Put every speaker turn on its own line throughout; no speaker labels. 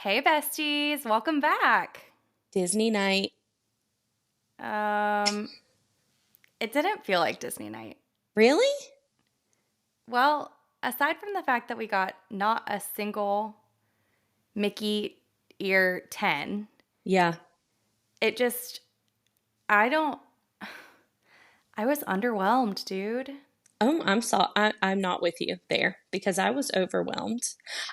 Hey besties, welcome back.
Disney night.
Um, it didn't feel like Disney night.
Really?
Well, aside from the fact that we got not a single Mickey ear 10,
Yeah.
it just, I don't, I was underwhelmed, dude.
I'm not with you there because I was overwhelmed.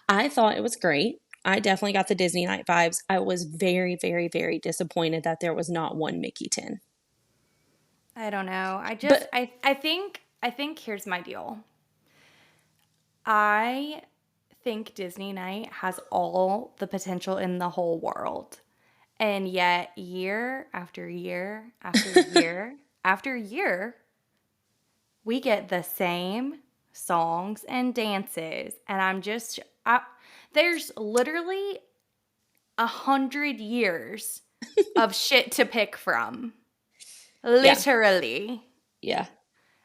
I thought it was great. I definitely got the Disney night vibes. I was very, very, very disappointed that there was not one Mickey 10.
I don't know.
But
I think here's my deal. I think Disney night has all the potential in the whole world. And yet, year after year after year after year, we get the same songs and dances. And there's literally 100 years of shit to pick from.
yeah,
Literally.
yeah.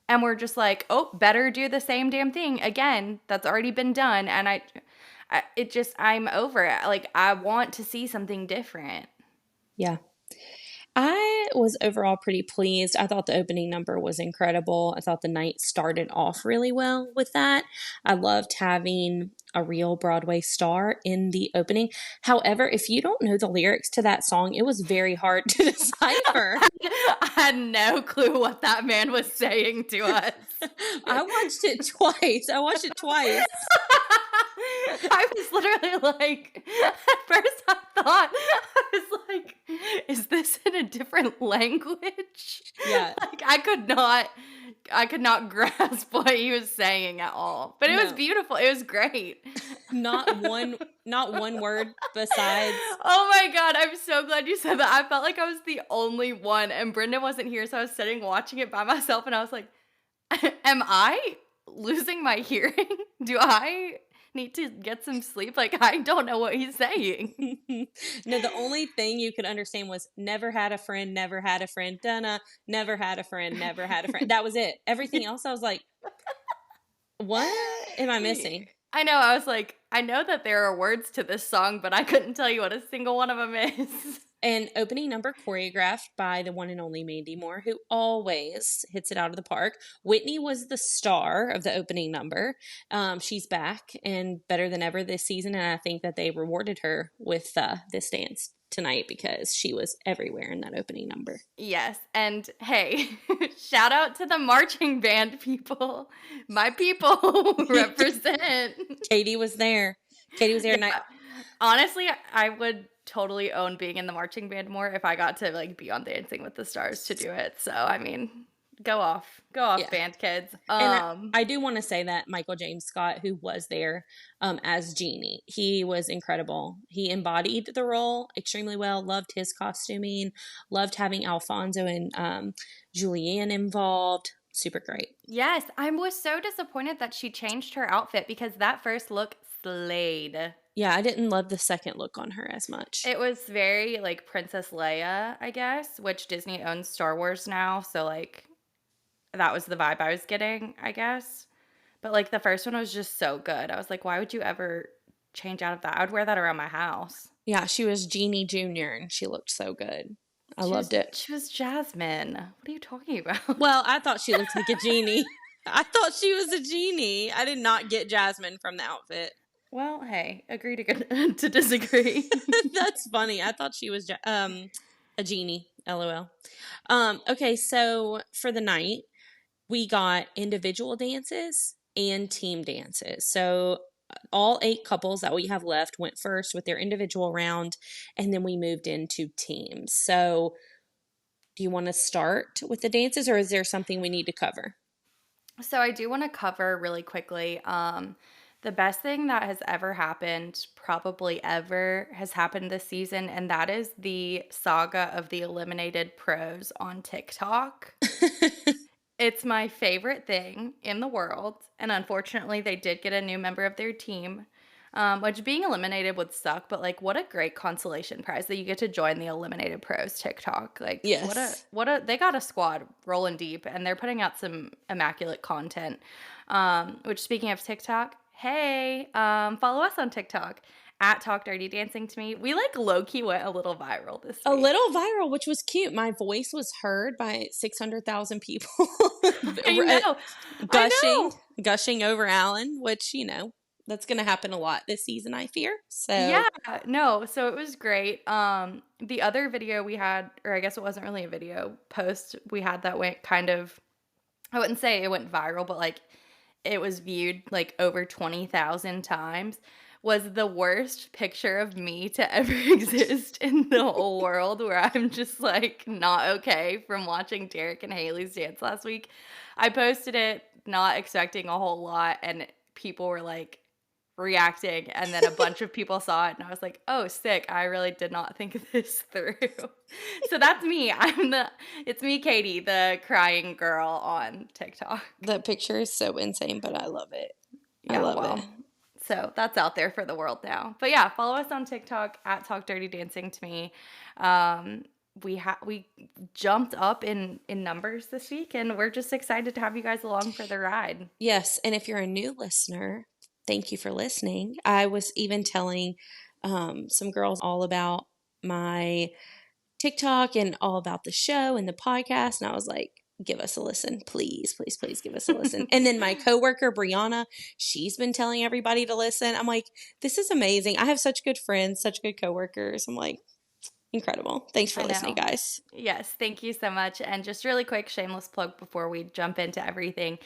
And we're just like, oh, better do the same damn thing again. That's already been done. And I'm over it. Like, I want to see something different.
Yeah. I was overall pretty pleased. I thought the opening number was incredible. I thought the night started off really well with that. I loved having a real Broadway star in the opening. However, if you don't know the lyrics to that song, it was very hard to decipher.
I had no clue what that man was saying to us.
I watched it twice. I watched it twice.
I was literally like, at first I thought, I was like, is this in a different language?
Yeah.
Like I could not grasp what he was saying at all. But it was
No.
beautiful. It was great.
Not one word besides.
Oh my God, I'm so glad you said that. I felt like I was the only one and Brendan wasn't here, so I was sitting watching it by myself and I was like, am I losing my hearing? Do I need to get some sleep? Like, I don't know what he's saying.
No, the only thing you could understand was never had a friend, never had a friend, Donna, never had a friend, never had a friend. That was it. Everything else, I was like, what am I missing?
I know. I was like, I know that there are words to this song, but I couldn't tell you what a single one of them is.
And opening number choreographed by the one and only Mandy Moore, who always hits it out of the park. Whitney was the star of the opening number. She's back and better than ever this season, and I think that they rewarded her with this dance tonight because she was everywhere in that opening number.
Yes. And hey, shout out to the marching band people. My people represent.
Katie was there. Katie was there tonight.
Yeah. Honestly, I would totally own being in the marching band more if I got to like be on Dancing with the Stars to do it. So I mean, go off,
Yeah.
band kids.
And I do want to say that Michael James Scott, who was there as Genie, he was incredible. He embodied the role extremely well. Loved his costuming. Loved having Alfonso and Julianne involved. Super great.
Yes, I was so disappointed that she changed her outfit because that first look slayed.
Yeah, I didn't love the second look on her as much.
It was very like Princess Leia, I guess, which Disney owns Star Wars now, so like that was the vibe I was getting, I guess. But like the first one was just so good. I was like, why would you ever change out of that? I would wear that around my house.
Yeah, she was Genie Jr. and she looked so good. I
She
loved
was
it.
she was Jasmine. What are you talking about?
Well, I thought she looked like a genie. I thought she was a genie. I did not get Jasmine from the outfit.
Well, hey, agree to disagree.
That's funny. I thought she was a genie. LOL. Okay, so for the night, we got individual dances and team dances. So all 8 couples that we have left went first with their individual round, and then we moved into teams. So do you want to start with the dances, or is there something we need to cover?
So I do want to cover really quickly. The best thing that has ever happened, probably ever, has happened this season, and that is the saga of the eliminated pros on TikTok. It's my favorite thing in the world, and unfortunately, they did get a new member of their team, which being eliminated would suck, but like, what a great consolation prize that you get to join the eliminated pros TikTok. Like,
Yes.
they got a squad rolling deep, and they're putting out some immaculate content. Which speaking of TikTok, hey, follow us on TikTok at Talk Dirty Dancing to Me. We like low key went a little viral this
A
week.
little viral, which was cute. My voice was heard by 600,000 people
I
uh,
know. I
gushing,
know.
gushing over Alan, which, that's going to happen a lot this season, I fear.
Yeah,
So,
no, so it was great. The other video we had, or I guess it wasn't really a video post we had that went kind of, I wouldn't say it went viral, but like it was viewed like over 20,000 times, was the worst picture of me to ever exist in the whole world, where I'm just like not okay from watching Derek and Haley's dance last week. I posted it not expecting a whole lot, and people were like reacting, and then a bunch of people saw it, and I was like, "Oh, sick. I really did not think this through." So that's me. It's me, Katie, the crying girl on TikTok.
that picture is so insane, but I love it. I
Yeah,
love it.
well, so that's out there for the world now. But yeah, follow us on TikTok at Talk Dirty Dancing to Me. Um, we jumped up in numbers this week, and we're just excited to have you guys along for the ride.
Yes, and if you're a new listener, thank you for listening. I was even telling some girls all about my TikTok and all about the show and the podcast, and I was like, give us a listen, please, please, please give us a listen. And then my coworker Brianna, she's been telling everybody to listen. I'm like, this is amazing. I have such good friends, such good coworkers. I'm like, incredible. Thanks for
I
listening,
know.
guys.
Yes, thank you so much. And just really quick, shameless plug before we jump into everything.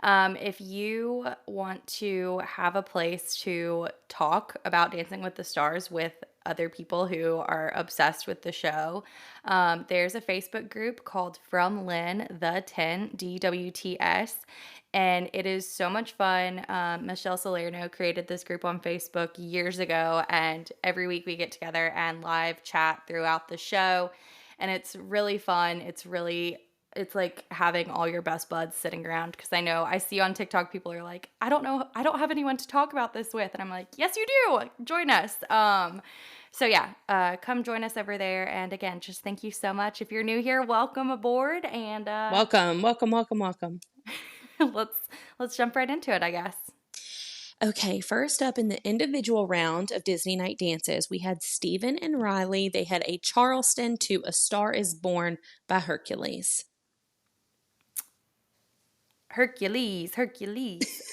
If you want to have a place to talk about Dancing with the Stars with other people who are obsessed with the show, there's a Facebook group called From Lynn the 10 DWTS. And it is so much fun. Michelle Salerno created this group on Facebook years ago, and every week we get together and live chat throughout the show. And it's really fun. It's like having all your best buds sitting around, because I know I see on TikTok people are like, I don't know, I don't have anyone to talk about this with. And I'm like, yes, you do. Join us. So yeah, come join us over there. And again, just thank you so much. If you're new here, welcome aboard. And
Welcome, welcome, welcome, welcome.
let's let's jump right into it, I guess.
Okay, first up in the individual round of Disney Night Dances, we had Stephen and Riley. They had a Charleston to A Star is Born by Hercules.
Hercules, Hercules.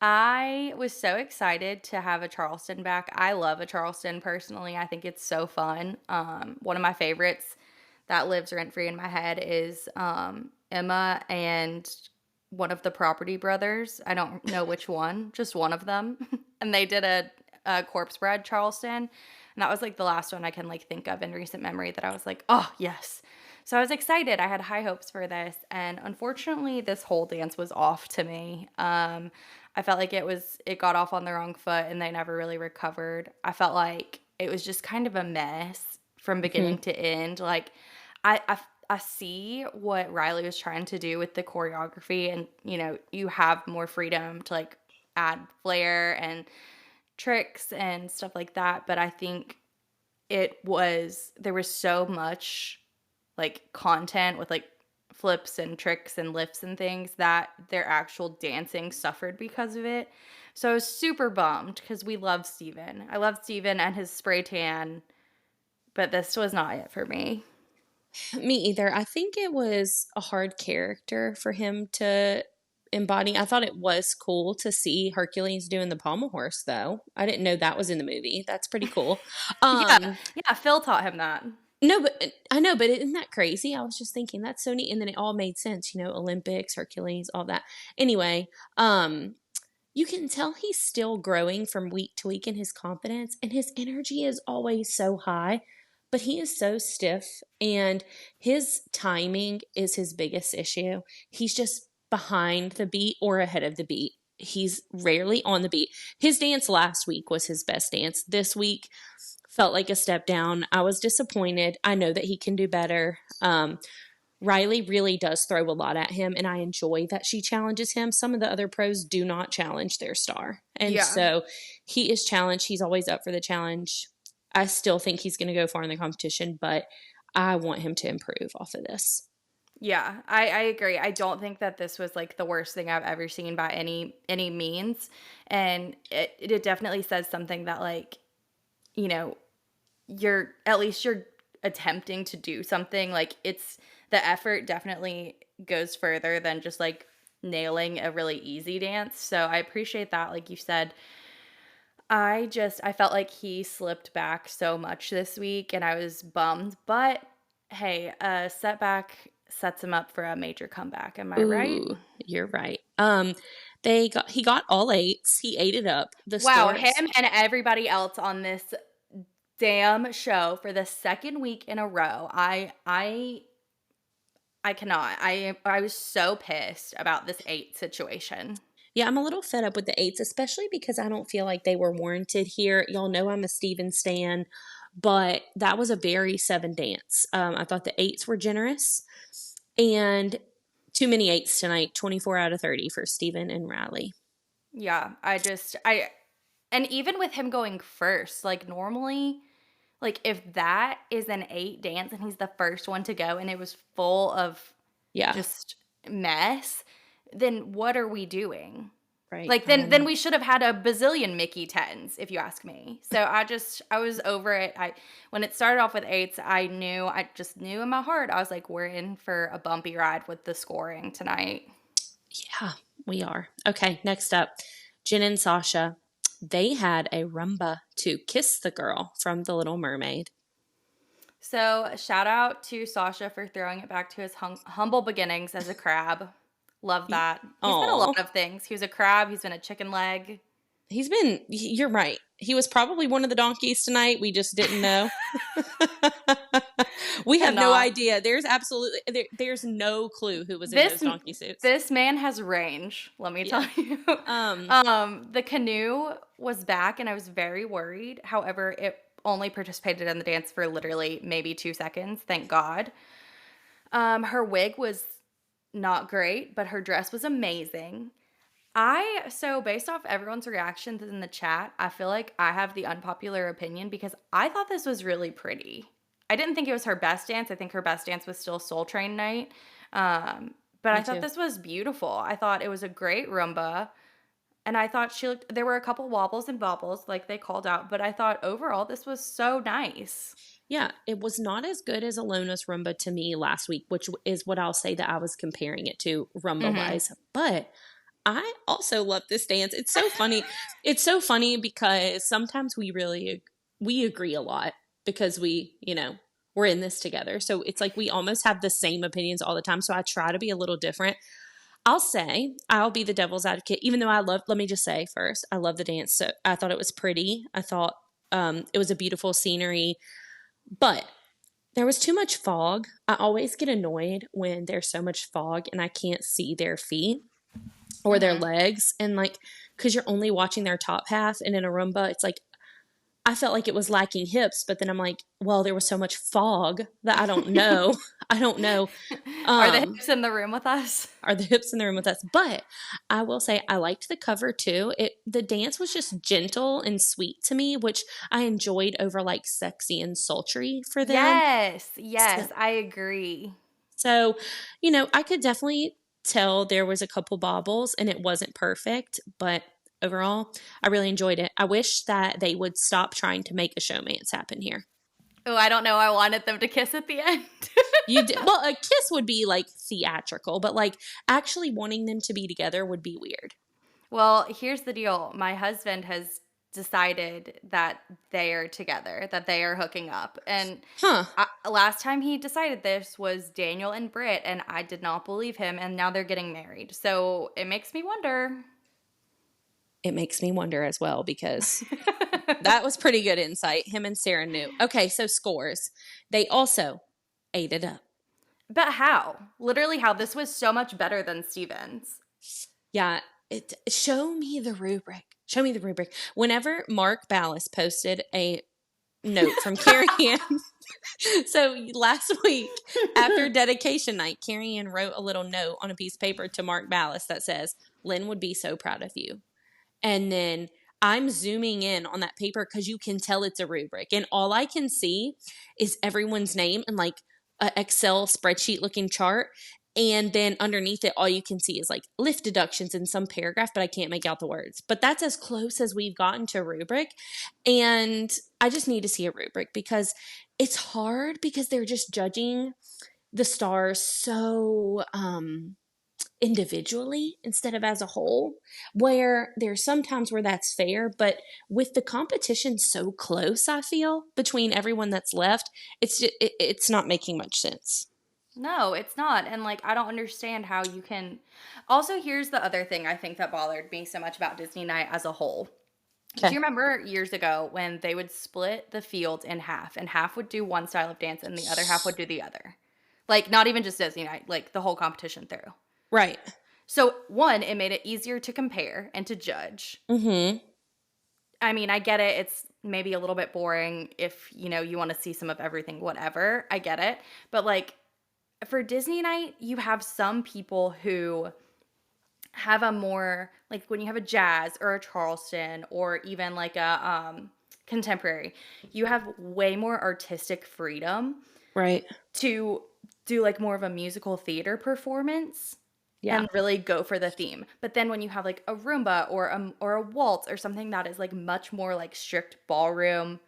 I was so excited to have a Charleston back. I love a Charleston personally. I think it's so fun. One of my favorites that lives rent free in my head is Emma and one of the Property Brothers. I don't know which one, just one of them. And they did a corpse bride Charleston. And that was like the last one I can like think of in recent memory that I was like, oh, yes. So I was excited. I had high hopes for this. And unfortunately, this whole dance was off to me. I felt like it got off on the wrong foot and they never really recovered. I felt like it was just kind of a mess from beginning to end. Like I see what Riley was trying to do with the choreography, and you have more freedom to like add flair and tricks and stuff like that, but I think there was so much like content with like flips and tricks and lifts and things that their actual dancing suffered because of it. So I was super bummed because we love Steven. I love Steven and his spray tan, but this was not it for me.
Me either. I think it was a hard character for him to embody. I thought it was cool to see Hercules doing the pommel horse, though. I didn't know that was in the movie. That's pretty cool.
Yeah,
Um,
yeah, Phil taught him that.
no, but I know, but isn't that crazy? I was just thinking that's so neat, and then it all made sense. Olympics, Hercules, all that. Anyway, you can tell he's still growing from week to week in his confidence, and his energy is always so high, but he is so stiff, and his timing is his biggest issue. He's just behind the beat or ahead of the beat. He's rarely on the beat. His dance last week was his best dance. This week felt like a step down. I was disappointed. I know that he can do better. Riley really does throw a lot at him, and I enjoy that she challenges him. Some of the other pros do not challenge their star. And
Yeah.
so he is challenged. He's always up for the challenge. I still think he's going to go far in the competition, but I want him to improve off of this.
Yeah, I agree. I don't think that this was like the worst thing I've ever seen by any means. And it definitely says something that like, you know, you're at least you're attempting to do something. Like it's the effort definitely goes further than just like nailing a really easy dance. So I appreciate that. Like you said, I felt like he slipped back so much this week and I was bummed. But hey, a setback sets him up for a major comeback. Am I right?
Ooh, you're right. He got all eights. He ate it up. The
Wow,
scores.
him and everybody else on this damn show for the second week in a row. I cannot. I was so pissed about this 8 situation.
Yeah, I'm a little fed up with the eights, especially because I don't feel like they were warranted here. Y'all know I'm a Steven stan, but that was a very seven dance. I thought the eights were generous and too many eights tonight. 24 out of 30 for Steven and Riley.
Yeah, I and even with him going first, like normally like if that is an 8 dance and he's the first one to go and it was full of
Yeah,
just mess, then what are we doing?
right.
Like
I don't
then
know.
we should have had a bazillion Mickey 10s if you ask me. So I was over it. I when it started off with 8s, I just knew in my heart I was like we're in for a bumpy ride with the scoring tonight.
Yeah, we are. Okay, next up, Jen and Sasha. They had a rumba to Kiss the Girl from The Little Mermaid.
So shout out to Sasha for throwing it back to his humble beginnings as a crab. Love that. He's been a lot
Oh,
of things. He was a crab. He's been a chicken leg.
you're right. He was probably one of the donkeys tonight. We just didn't know. We have no
Cannot.
idea. There's no clue who was in
This
those donkey suits.
this man has range, let me tell
Yeah.
you.
Um,
The canoe was back and I was very worried. However, it only participated in the dance for literally maybe 2 seconds, thank God. Her wig was not great, but her dress was amazing. So based off everyone's reactions in the chat, I feel like I have the unpopular opinion because I thought this was really pretty. I didn't think it was her best dance. I think her best dance was still Soul Train night. But I
Me
thought
too.
this was beautiful. I thought it was a great rumba. And I thought there were a couple wobbles and bobbles like they called out, but I thought overall this was so nice.
Yeah, it was not as good as Alona's Rumba to me last week, which is what I'll say that I was comparing it to Rumba
Hmm.
wise. But I also love this dance. It's so funny. It's so funny because sometimes we agree a lot because we're in this together. So it's like we almost have the same opinions all the time. So I try to be a little different. I'll be the devil's advocate, even though let me just say first, I love the dance. So I thought it was pretty. I thought it was a beautiful scenery, but there was too much fog. I always get annoyed when there's so much fog and I can't see their feet or their
Hmm.
legs. And like, because you're only watching their top half. And in a Roomba, it's like, I felt like it was lacking hips, but then I'm like, well, there was so much fog that I don't know. I don't know.
Are the
Um,
hips in the room with us?
are the hips in the room with us? But I will say I liked the cover too. The dance was just gentle and sweet to me, which I enjoyed over like sexy and sultry for them.
Yes,
So,
yes, I agree.
so I could definitely tell there was a couple bobbles and it wasn't perfect, but overall, I really enjoyed it. I wish that they would stop trying to make a showmance happen here.
Oh, I don't know. I wanted them to kiss at the end.
Well, a kiss would be like theatrical, but like actually wanting them to be together would be weird.
Well, here's the deal. My husband has decided that they are together, that they are hooking up. And
Huh.
last time he decided this was Daniel and Britt, and I did not believe him. And now they're getting married. So it makes me wonder.
It makes me wonder as well because that was pretty good insight. Him and Sarah knew. Okay, so scores. They also ate it up.
But how? Literally, how? This was so much better than Steven's.
Yeah, show me the rubric. Show me the rubric. Whenever Mark Ballas posted a note from Carrie Ann, so last week after dedication night, Carrie Ann wrote a little note on a piece of paper to Mark Ballas that says, "Lynn would be so proud of you." And then I'm zooming in on that paper because you can tell it's a rubric, and all I can see is everyone's name and like a Excel spreadsheet looking chart. And then underneath it, all you can see is like lift deductions in some paragraph, but I can't make out the words. But that's as close as we've gotten to a rubric. And I just need to see a rubric because it's hard because they're just judging the stars so individually instead of as a whole, where there's sometimes where that's fair, but with the competition so close, I feel, between everyone that's left, it's not making much sense.
No, it's not. And like, I don't understand how you can. Also, here's the other thing I think that bothered me so much about Disney Night as a whole. Do
Okay.
you remember years ago when they would split the field in half and half would do one style of dance and the other half would do the other? Like, not even just Disney Night, like the whole competition through.
Right.
So, one, it made it easier to compare and to judge.
Mm-hmm.
I mean, I get it. It's maybe a little bit boring if, you want to see some of everything, whatever. I get it. But like, for Disney Night, you have some people who have a more like when you have a jazz or a Charleston or even like a contemporary, you have way more artistic freedom
Right.
to do like more of a musical theater performance
Yeah.
and really go for the theme. But then when you have like a rumba or a waltz or something that is like much more like strict ballroom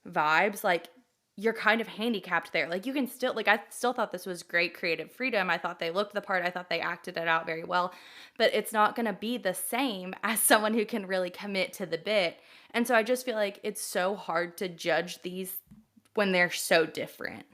vibes, like you're kind of handicapped there. Like you can still like I still thought this was great creative freedom. I thought they looked the part. I thought they acted it out very well. But it's not going to be the same as someone who can really commit to the bit. And so I just feel like it's so hard to judge these when they're so different.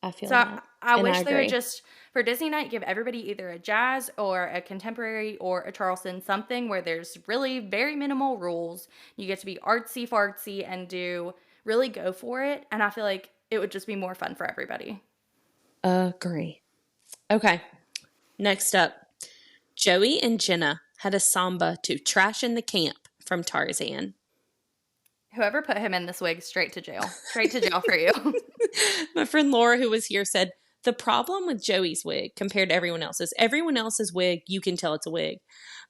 I feel
So
that.
I
And I
wish they would
agree.
just for Disney Night give everybody either a jazz or a contemporary or a Charleston, something where there's really very minimal rules. You get to be artsy fartsy and do really go for it. And I feel like it would just be more fun for everybody.
Agree. Okay. Next up, Joey and Jenna had a samba to Trash in the Camp from Tarzan.
Whoever put him in this wig, straight to jail. Straight to jail for you.
My friend Laura, who was here, said the problem with Joey's wig compared to everyone else's wig, you can tell it's a wig.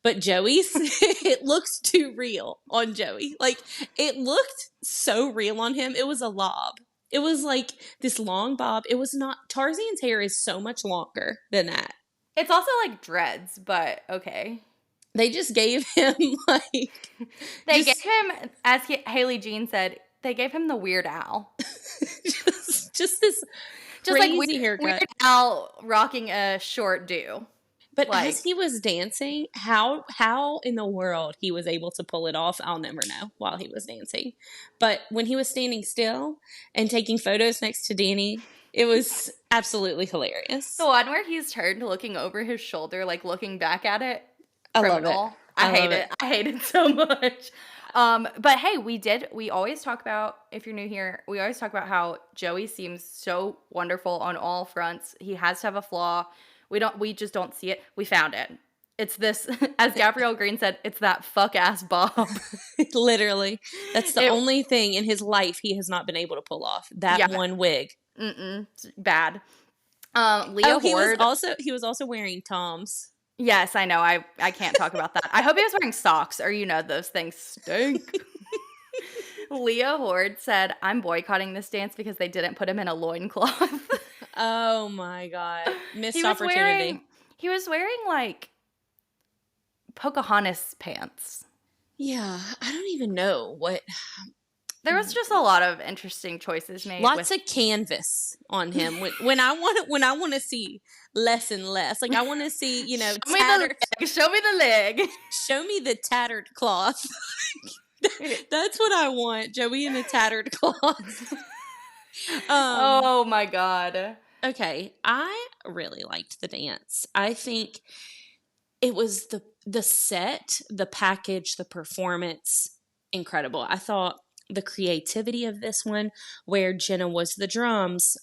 But Joey's, it looks too real on Joey. Like, it looked so real on him. It was a lob. It was like this long bob. It was not, Tarzan's hair is so much longer than that.
It's also like dreads, but okay.
They just gave him, like,
They gave
just,
him, as Haley Jean said, they gave him the Weird Al.
just this
Just like
crazy
Weird
haircut.
Al rocking a short do.
But
Like,
as he was dancing, how in the world he was able to pull it off, I'll never know while he was dancing. But when he was standing still and taking photos next to Danny, it was absolutely hilarious.
the one where he's turned looking over his shoulder, like looking back at it.
I love it.
Criminal. I
love
hate it. I hate it so much. But hey, we always talk about, if you're new here, we always talk about how Joey seems so wonderful on all fronts. He has to have a flaw. We just don't see it. We found it. It's this, as Gabrielle Green said, it's that fuck ass bob.
Literally. That's the
It,
only thing in his life he has not been able to pull off. That
yeah,
one wig.
it's bad.
Oh,
Leah Horde.
he was also wearing Tom's.
Yes, I know. I can't talk about that. I hope he was wearing socks or, those things stink. Leah Horde said, I'm boycotting this dance because they didn't put him in a loincloth.
Oh my god. Missed
he was
opportunity.
wearing like Pocahontas pants.
Yeah, I don't even know what.
There was just a lot of interesting choices made.
Lots of canvas on him. When I want to see less and less, like I want to see, tattered.
Show me the leg.
Show me the tattered cloth. That's what I want, Joey in a tattered cloth.
Oh my god.
Okay, I really liked the dance. I think it was the set, the package, the performance, incredible. I thought the creativity of this one, where Jenna was the drums,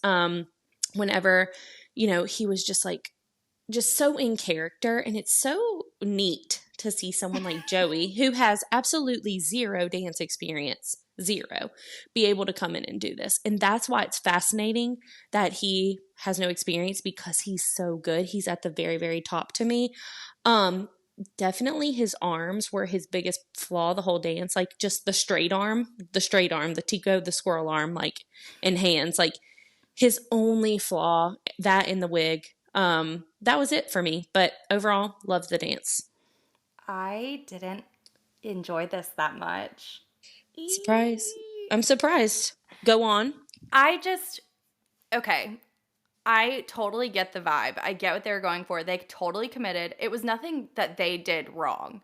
whenever, he was just so in character, and it's so neat to see someone like Joey, who has absolutely zero dance experience, zero, be able to come in and do this. And that's why it's fascinating that he has no experience, because he's so good. He's at the very, very top to me. Definitely his arms were his biggest flaw the whole dance. Like just the straight arm, the Tico, the squirrel arm, like in hands, like His only flaw, that in the wig. That was it for me. But overall, loved the dance.
I didn't enjoy this that much.
Surprise.
Eee.
I'm surprised. Go on.
I just, okay. I totally get the vibe. I get what they were going for. They totally committed. It was nothing that they did wrong.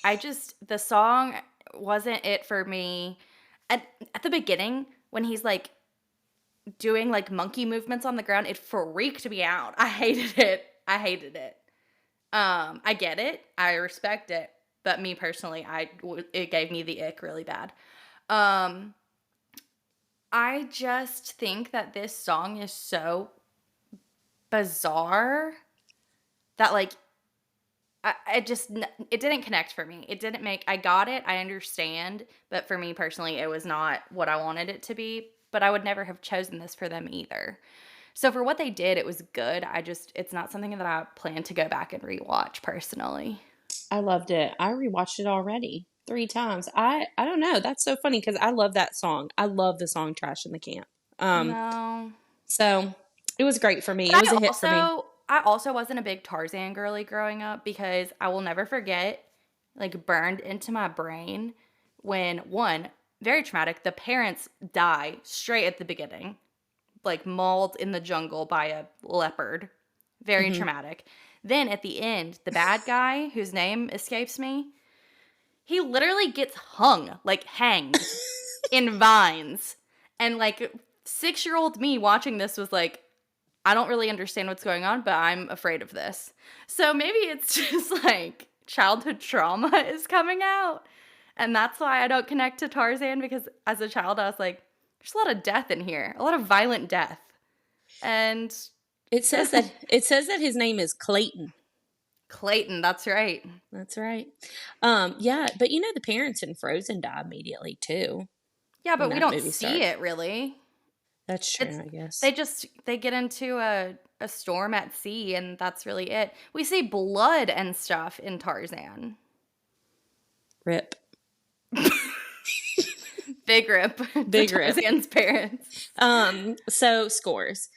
The song wasn't it for me. At the beginning, when he's like doing like monkey movements on the ground, it freaked me out. I hated it. I hated it. I get it. I respect it. But me personally, it gave me the ick really bad. Um, I just think that this song is so bizarre that like it didn't connect for me. It didn't make I got it, I understand, but for me personally it was not what I wanted it to be, but I would never have chosen this for them either. So for what they did, it was good. It's not something that I plan to go back and rewatch personally.
I loved it. I rewatched it already 3 times. I don't know. That's so funny because I love that song. I love the song "Trash in the Camp." Um,
No.
so it was great for me.
But
It was a hit for me.
I also wasn't a big Tarzan girly growing up because I will never forget, like burned into my brain when one, very traumatic, the parents die straight at the beginning, like mauled in the jungle by a leopard. Very
Hmm.
traumatic. Then at the end, the bad guy, whose name escapes me, he literally gets hung, like hanged in vines. And like 6-year-old me watching this was like, I don't really understand what's going on, but I'm afraid of this. So maybe it's just like childhood trauma is coming out. And that's why I don't connect to Tarzan because as a child, I was like, there's a lot of death in here, a lot of violent death. And
It says that his name is Clayton.
Clayton, that's right.
That's right. Yeah, but the parents in Frozen die immediately too
Yeah,
when
but we
that
don't
movie
see
starts.
it really.
That's
It's
true, I guess.
they get into a storm at sea and that's really it. We see blood and stuff in Tarzan.
Rip.
Big rip to
Big rip.
Tarzan's parents.
So scores.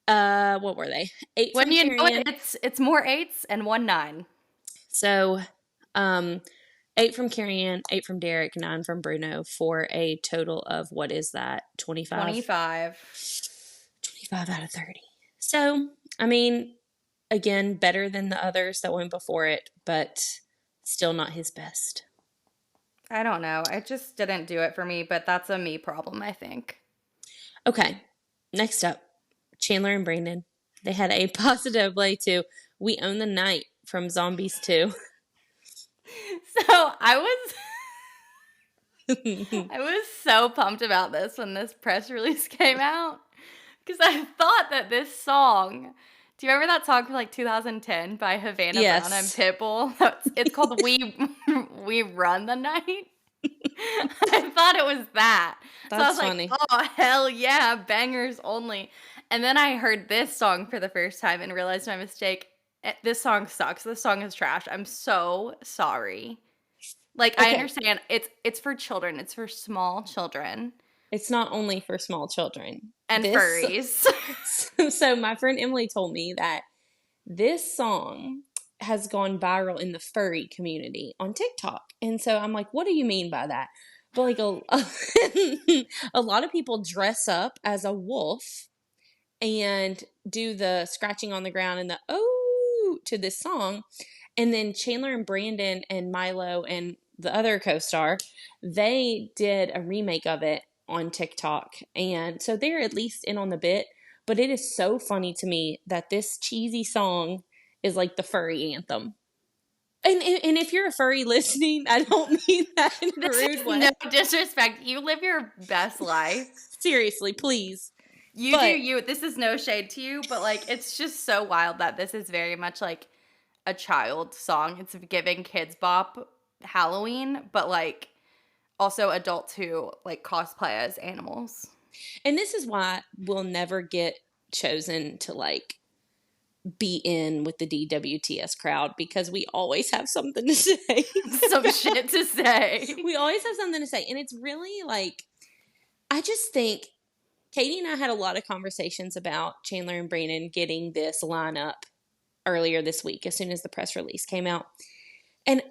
What were they? 8
When
from
you know it,
Carrie.
it's more eights and one nine.
So, um, 8 from Carrie, 8 from Derek, 9 from Bruno for a total of what is that? 25?
25.
25 out of 30. So, I mean, again, better than the others that went before it, but still not his best.
I don't know. It just didn't do it for me, but that's a me problem, I think.
Okay, next up, Chandler and Brandon. They had a positive play to We Own the Night from Zombies 2.
So I was so pumped about this when this press release came out because I thought that this song. Do you remember that song from like 2010 by Havana Brown and
Yes,
Pitbull? It's called We Run the Night. I thought it was that. So I was
that's
like,
funny.
oh, hell yeah, bangers only. And then I heard this song for the first time and realized my mistake. This song sucks. This song is trash. I'm so sorry. Like I
Okay,
understand it's for children. It's for small children
it's not only for small children.
and
This,
furries.
so my friend Emily told me that this song has gone viral in the furry community on TikTok. And so I'm like, what do you mean by that? But like a lot of people dress up as a wolf and do the scratching on the ground and the oh to this song. And then Chandler and Brandon and Milo and the other co-star, they did a remake of it on TikTok. And so they're at least in on the bit, but it is so funny to me that this cheesy song is like the furry anthem. And if you're a furry listening, I don't mean that in a
This
rude
is no
way.
disrespect. You live your best life.
Seriously, please.
You do
But
you. This is no shade to you, but like it's just so wild that this is very much like a child song. It's giving kids bop Halloween, but like also adults who like cosplay as animals.
and this is why we'll never get chosen to like be in with the DWTS crowd because we always have something to say.
Some shit to say.
We always have something to say. And it's really like, I just think Katie and I had a lot of conversations about Chandler and Brandon getting this lineup earlier this week as soon as the press release came out. And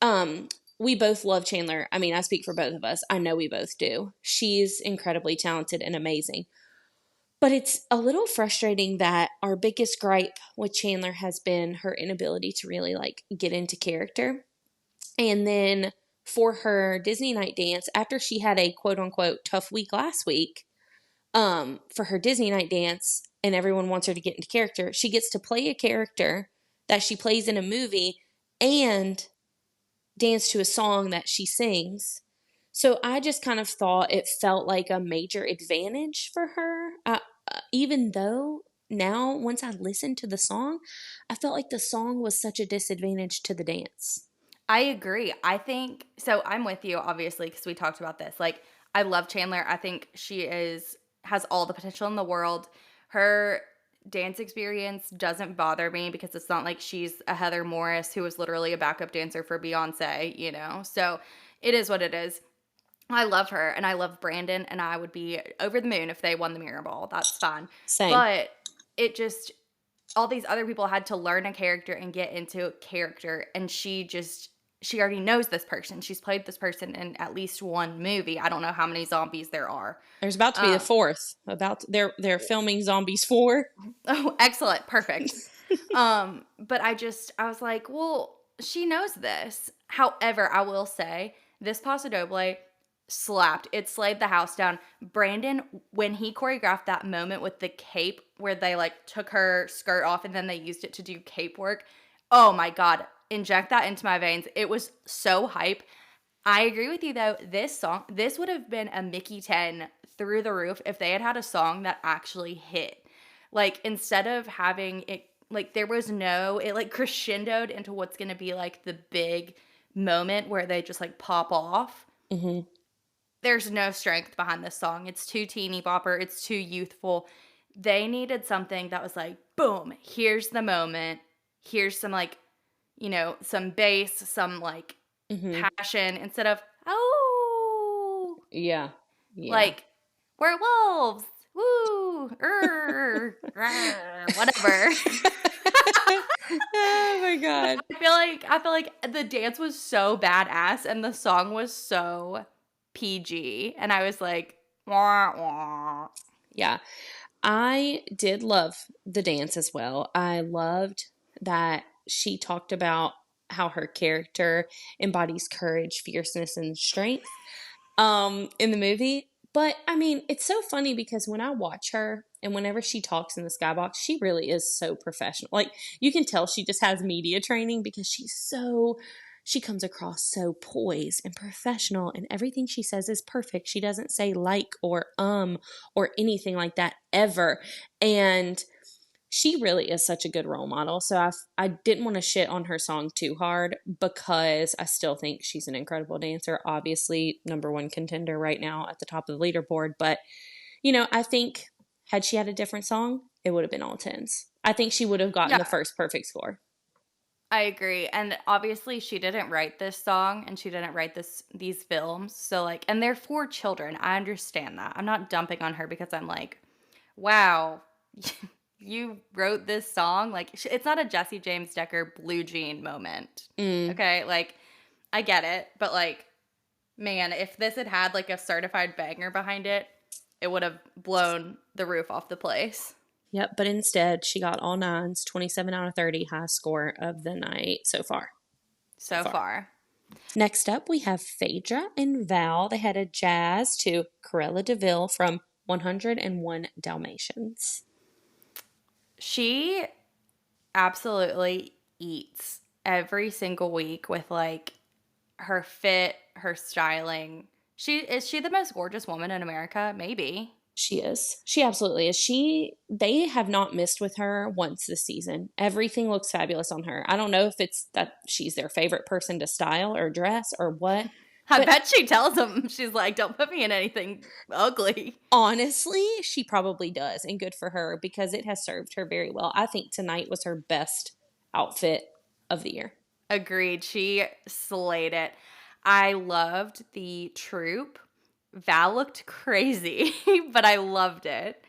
um we both love Chandler. I mean, I speak for both of us. I know we both do. She's incredibly talented and amazing. But it's a little frustrating that our biggest gripe with Chandler has been her inability to really like get into character. And then for her Disney night dance, after she had a quote unquote tough week last week, for her Disney night dance, and everyone wants her to get into character, she gets to play a character that she plays in a movie and dance to a song that she sings. So I just kind of thought it felt like a major advantage for her, even though now, once I listened to the song, I felt like the song was such a disadvantage to the dance.
I agree. I think so. I'm with you, obviously, because we talked about this. Like, I love Chandler. I think she has all the potential in the world. Her dance experience doesn't bother me because it's not like she's a Heather Morris who was literally a backup dancer for Beyonce, you know? So it is what it is. I love her and I love Brandon, and I would be over the moon if they won the Mirror Ball. That's fine.
Same.
But it just, all these other people had to learn a character and get into a character, and she already knows this person. She's played this person in at least one movie. I don't know how many zombies there are.
There's about to be the
Um,
fourth. They're filming Zombies 4.
oh, excellent, perfect. But I was like, well, she knows this. However, I will say this Paso Doble slapped. It slayed the house down. Brandon, when he choreographed that moment with the cape where they like took her skirt off and then they used it to do cape work. Oh my God. Inject that into my veins. It was so hype. I agree with you though. This would have been a Mickey 10 through the roof if they had had a song that actually hit. Like instead of having it, like there was no, it like crescendoed into what's going to be like the big moment where they just like pop off.
Mm-hmm.
There's no strength behind this song. It's too teeny bopper. It's too youthful. They needed something that was like, boom, here's the moment. Here's some like, some bass, some like
Mm-hmm.
passion instead of, oh,
Yeah. Yeah.
like, we're wolves. Woo, whatever.
Oh my god.
I feel like the dance was so badass and the song was so PG, and I was like, wah, wah.
Yeah. I did love the dance as well. I loved that she talked about how her character embodies courage, fierceness, and strength in the movie. But I mean, it's so funny because when I watch her and whenever she talks in the skybox, she really is so professional. Like you can tell she just has media training because she comes across so poised and professional, and everything she says is perfect. She doesn't say like or anything like that ever. And she really is such a good role model. So I didn't want to shit on her song too hard because I still think she's an incredible dancer. Obviously, number one contender right now at the top of the leaderboard. But, I think had she had a different song, it would have been all tens. I think she would have gotten the
Yeah,
first perfect score.
I agree. And obviously she didn't write this song and she didn't write these films. So like, and they're for children. I understand that. I'm not dumping on her because I'm like, wow, you wrote this song. Like it's not a Jesse James Decker blue jean moment.
Mm.
Okay? Like I get it, but like man, if this had had like a certified banger behind it, it would have blown the roof off the place.
Yep, but instead she got all nines, 27 out of 30, high score of the night so far. So
So
far.
far.
Next up, we have Phaedra and Val. They had a jazz to Corella DeVille from 101 Dalmatians.
She absolutely eats every single week with like her fit, her styling. She the most gorgeous woman in America? Maybe.
She is. She absolutely is. They have not missed with her once this season. Everything looks fabulous on her. I don't know if it's that she's their favorite person to style or dress or what,
I
but
bet she tells them, she's like, don't put me in anything ugly.
honestly, she probably does. And good for her because it has served her very well. I think tonight was her best outfit of the year.
Agreed. She slayed it. I loved the troupe. Val looked crazy, but I loved it.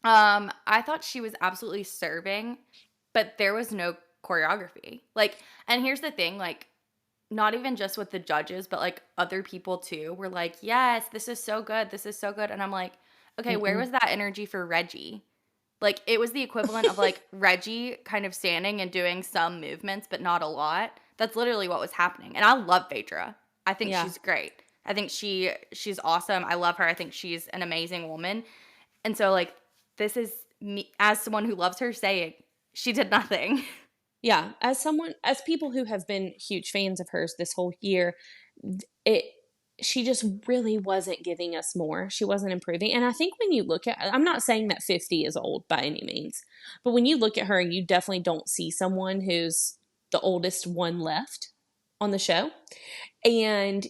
I thought she was absolutely serving, but there was no choreography. Like, and here's the thing, like, not even just with the judges, but like other people too were like, yes, this is so good. This is so good. And I'm like, okay, where
Mm-mm.
was that energy for Reggie? Like, it was the equivalent of like Reggie kind of standing and doing some movements, but not a lot. That's literally what was happening. And I love Phaedra. I think
Yeah.
she's great. I think she's awesome. I love her. I think she's an amazing woman. And so like this is me as someone who loves her saying she did nothing.
Yeah, as people who have been huge fans of hers this whole year, it she just really wasn't giving us more. She wasn't improving. And I think when you look at I'm not saying that 50 is old by any means, but when you look at her, you definitely don't see someone who's the oldest one left on the show. And,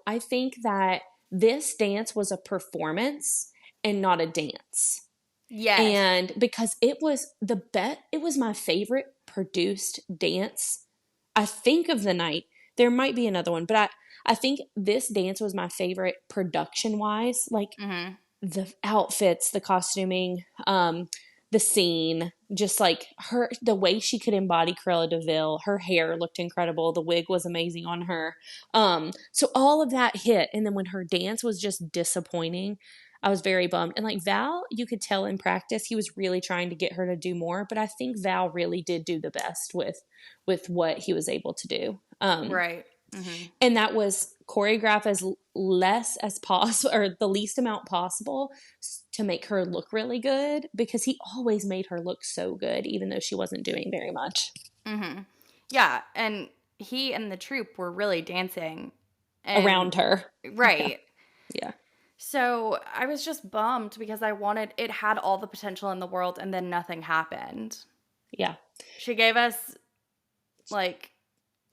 I think that this dance was a performance and not a dance.
Yes.
And because it was my favorite produced dance, I think, of the night. There might be another one, but I think this dance was my favorite production wise. Like
Mhm.
the outfits, the costuming, the scene, just like the way she could embody Cruella de Vil. Her hair looked incredible. The wig was amazing on her. So all of that hit, and then when her dance was just disappointing, I was very bummed. And like Val, you could tell in practice he was really trying to get her to do more, but I think Val really did do the best with what he was able to do.
Right. Mhm.
And that was choreograph as less as possible, or the least amount possible, to make her look really good, because he always made her look so good even though she wasn't doing very much
Mhm. Yeah, and he and the troupe were really dancing and
around her. Yeah.
right.
Yeah.
So, I was just bummed because I wanted it had all the potential in the world and then nothing happened.
Yeah.
She gave us like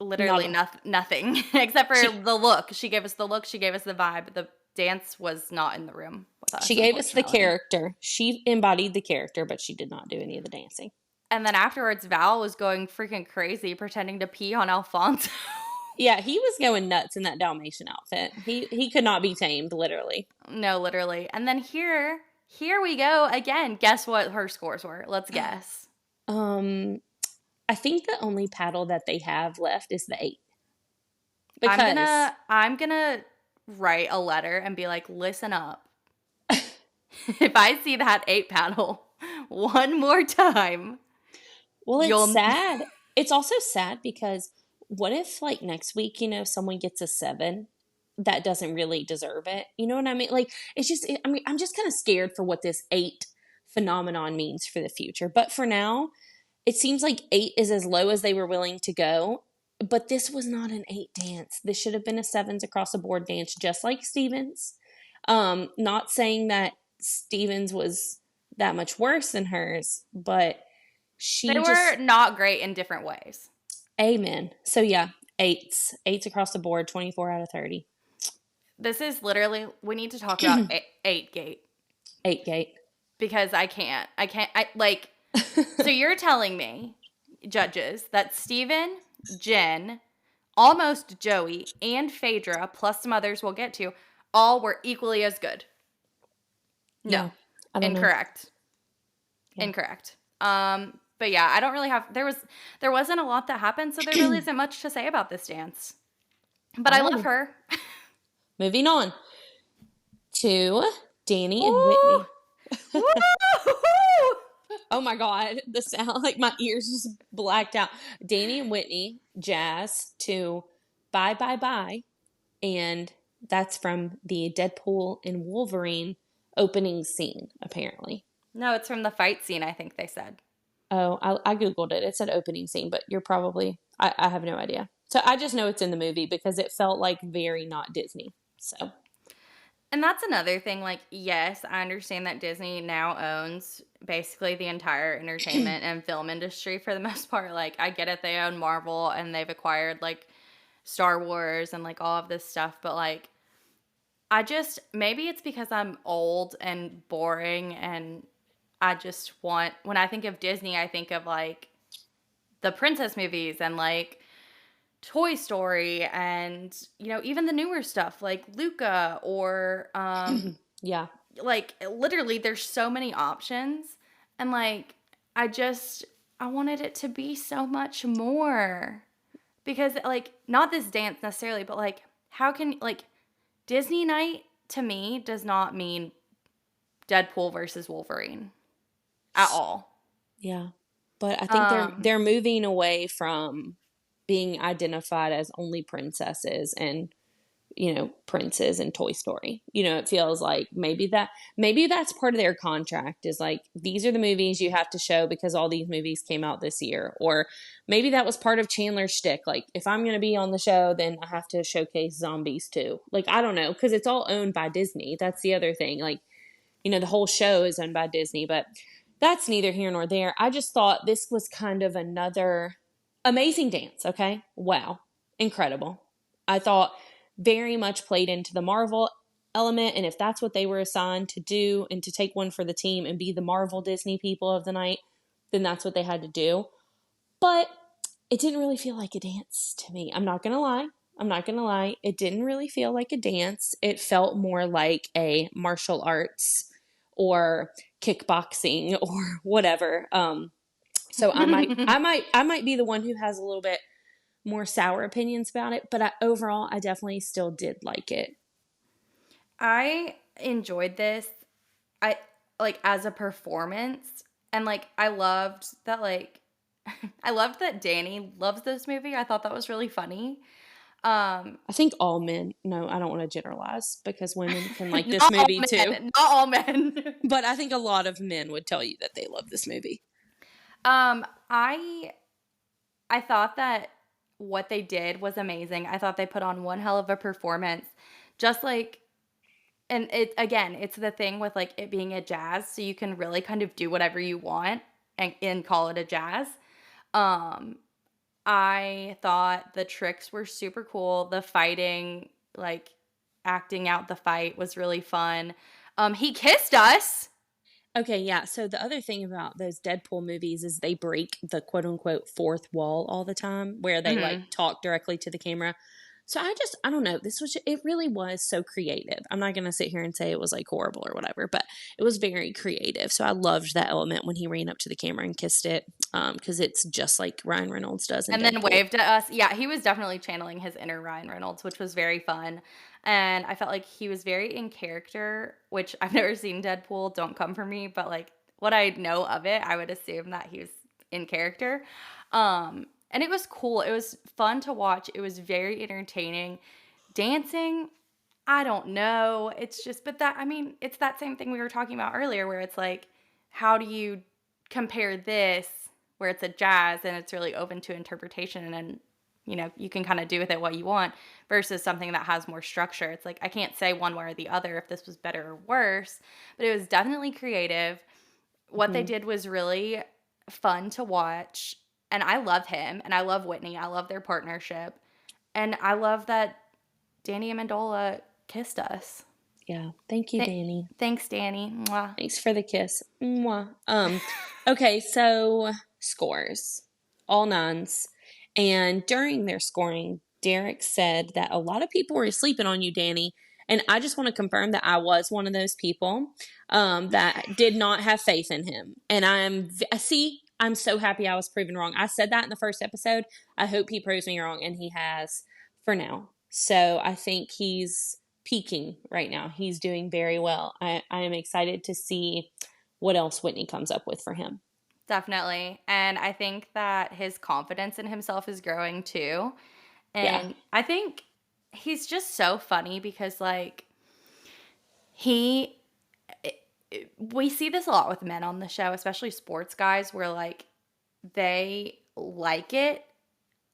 Not
literally
a,
nothing except for
she
the look. She gave us the look, she gave us the vibe. The dance was not in the room with
she
us,
gave us the
unfortunately.
character. She embodied the character, but she did not do any of the dancing.
And then afterwards, Val was going freaking crazy, pretending to pee on Alfonso.
Yeah, he was going nuts in that Dalmatian outfit. He could not be tamed, literally.
No, literally. And then here we go again. Guess what her scores were? Let's guess.
Um, I think the only paddle that they have left is the 8,
I'm
because
gonna I'm gonna write a letter and be like, listen up. If I see that 8 paddle one more time,
well, it's
you'll
sad. It's also sad because what if, like, next week, someone gets a 7 that doesn't really deserve it? You know what I mean? Like, it's just, I mean, I'm just kind of scared for what this 8 phenomenon means for the future. But for now, it seems like 8 is as low as they were willing to go. But this was not an 8 dance. This should have been a sevens across the board dance, just like Stevens. Not saying that Stevens was that much worse than hers, but
they
she
were
just
not great in different ways.
amen. So yeah, eights across the board, 24 out of 30.
This is literally we need to talk about 8 gate
8 gate.
because I like so you're telling me judges that Steven, Jen, almost Joey, and Phaedra, plus some others we'll get to, all were equally as good. No.
Yeah, I don't know.
Incorrect.
Yeah.
Incorrect. But yeah, I don't really have there wasn't a lot that happened, so there really isn't much to say about this dance. But I love
Alrighty.
her.
Moving on to Danny and
Ooh.
Whitney.
Woo!
Oh my God, the sound, like my ears just blacked out. Danny and Whitney, Jazz to Bye Bye Bye. And that's from the Deadpool and Wolverine opening scene, apparently.
No, it's from the fight scene, I think they said.
Oh, I Googled it. It said opening scene, but you're probably, I have no idea. So I just know it's in the movie because it felt like very not Disney. So,
And that's another thing. Like, yes, I understand that Disney now owns basically the entire entertainment and film industry for the most part. Like, I get it. They own Marvel and they've acquired like Star Wars and like all of this stuff. But like, maybe it's because I'm old and boring and I just when I think of Disney, I think of like the princess movies and like Toy Story and, even the newer stuff like Luca or,
Yeah.
like, literally, there's so many options, and, like, I just I wanted it to be so much more because, like, not this dance necessarily, but, like, how can like, Disney night to me does not mean Deadpool versus Wolverine at all.
Yeah. But I think they're
Um
they're moving away from being identified as only princesses and, princes in Toy Story. It feels like maybe that's part of their contract is like these are the movies you have to show because all these movies came out this year. Or maybe that was part of Chandler's shtick. Like if I'm gonna be on the show, then I have to showcase zombies too. Like I don't know, because it's all owned by Disney. That's the other thing. Like, the whole show is owned by Disney, but that's neither here nor there. I just thought this was kind of another amazing dance. Okay. Wow. Incredible. I thought very much played into the Marvel element. And if that's what they were assigned to do and to take one for the team and be the Marvel Disney people of the night, then that's what they had to do. But it didn't really feel like a dance to me. I'm not going to lie. I'm not going to lie. It didn't really feel like a dance. It felt more like a martial arts or kickboxing or whatever. So I might be the one who has a little bit more sour opinions about it, but overall, I definitely still did like it.
I enjoyed this. I like as a performance and like I loved that I loved that Danny loves this movie. I thought that was really funny. Um
I think all men, no, I don't want to generalize because women can like this
not all
movie too.
men, not all men.
But I think a lot of men would tell you that they love this movie.
um I I thought that what they did was amazing. I thought they put on one hell of a performance. Just like and it's the thing with like it being a jazz, so you can really kind of do whatever you want and call it a jazz. Um I thought the tricks were super cool. The fighting, like acting out the fight was really fun. He kissed us.
Okay, yeah. So the other thing about those Deadpool movies is they break the quote unquote fourth wall all the time where they like
Mhm.
talk directly to the camera. So I don't know. It really was so creative. I'm not going to sit here and say it was like horrible or whatever, but it was very creative. So I loved that element when he ran up to the camera and kissed it, because it's just like Ryan Reynolds does in
And then
Deadpool.
waved at us. Yeah, he was definitely channeling his inner Ryan Reynolds, which was very fun. And I felt like he was very in character, which I've never seen Deadpool, don't come for me, but like what I know of it, I would assume that he was in character. And it was cool. It was fun to watch. It was very entertaining. Dancing, I don't know. It's just, but that, I mean, it's that same thing we were talking about earlier where it's like, how do you compare this where it's a jazz and it's really open to interpretation and, you can kind of do with it what you want versus something that has more structure. It's like, I can't say one way or the other if this was better or worse, but it was definitely creative. What they
Hmm.
did was really fun to watch. And I love him and I love Whitney. I love their partnership. And I love that Danny Amendola kissed us.
Yeah. Thank you,
Th-
Danny.
Thanks, Danny. Mwah.
Thanks for the kiss. Mwah. Okay, so scores. All nuns. And during their scoring, Derek said that a lot of people were sleeping on you, Danny. And I just want to confirm that I was one of those people that did not have faith in him. And I'm so happy I was proven wrong. I said that in the first episode. I hope he proves me wrong, and he has for now. So I think he's peaking right now. He's doing very well. I am excited to see what else Whitney comes up with for him.
Definitely. And I think that his confidence in himself is growing too.
Yeah.
And I think he's just so funny because, like, he, we see this a lot with men on the show, especially sports guys, where, like, they like it.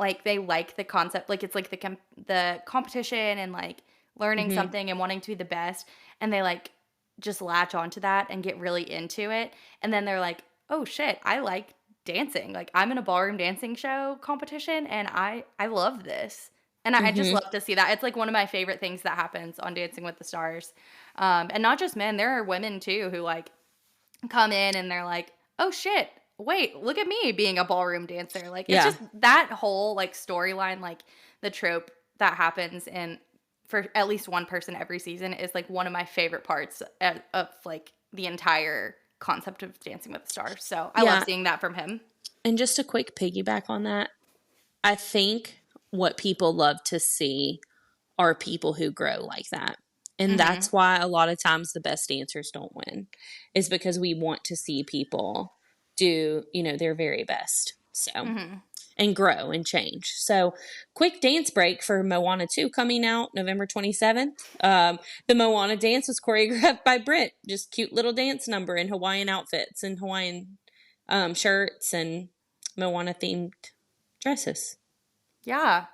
Like, they like the concept. Like, it's like the competition and, like, learning
Hmm.
something and wanting to be the best. And they, like, just latch onto that and get really into it. And then they're like, oh shit, I like dancing. Like, I'm in a ballroom dancing show competition and I love this. And I just
Hmm.
love to see that. It's like one of my favorite things that happens on Dancing with the Stars. And not just men, there are women too who like come in and they're like, oh shit, wait, look at me being a ballroom dancer. Like, it's
Yeah.
just that whole, like, storyline, like, the trope that happens in for at least one person every season is, like, one of my favorite parts of, like, the entire concept of Dancing with the Stars. So, I love
Yeah.
seeing that from him.
And just a quick piggyback on that. I think what people love to see are people who grow like that. And
Mhm.
that's why a lot of times the best dancers don't win, is because we want to see people do, their very best. So,
Mhm.
and grow and change. So, quick dance break for Moana 2 coming out November 27th. The Moana dance was choreographed by Britt. Just cute little dance number in Hawaiian outfits and Hawaiian shirts and Moana themed dresses.
Yeah.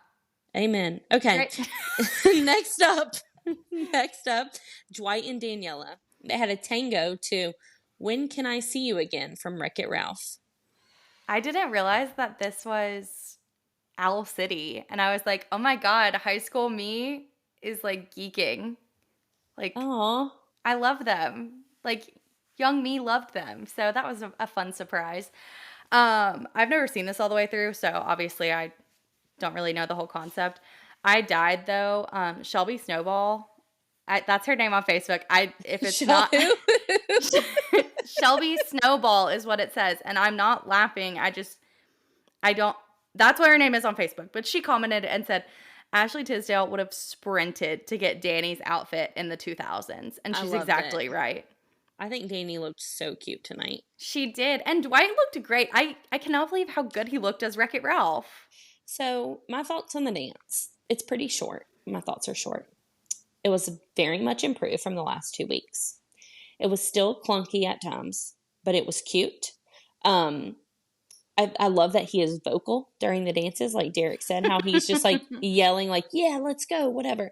Amen. Okay.
Great.
next up, next up, Dwight and Daniela. They had a tango to "When Can I See You Again" from Wreck-It Ralph.
I didn't realize that this was Owl City, and I was like, "Oh my god, high school me is, like, geeking." Like,
Oh,
I love them. Like, young me loved them, so that was a fun surprise. I've never seen this all the way through, so obviously I don't really know the whole concept. I died though. Shelby Snowball, that's her name on Facebook. If it's
show
not
who?
Shelby Snowball is what it says, and I'm not laughing. I don't. That's what her name is on Facebook. But she commented and said Ashley Tisdale would have sprinted to get Danny's outfit in the 2000s, and
I
she's
loved it.
exactly right.
I think Danny looked so cute tonight.
She did, and Dwight looked great. I cannot believe how good he looked as Wreck-It Ralph.
So, my thoughts on the dance. It's pretty short. My thoughts are short. It was very much improved from the last 2 weeks. It was still clunky at times, but it was cute. Um, I love that he is vocal during the dances, like Derek said, how he's just like yelling, like, yeah, let's go, whatever.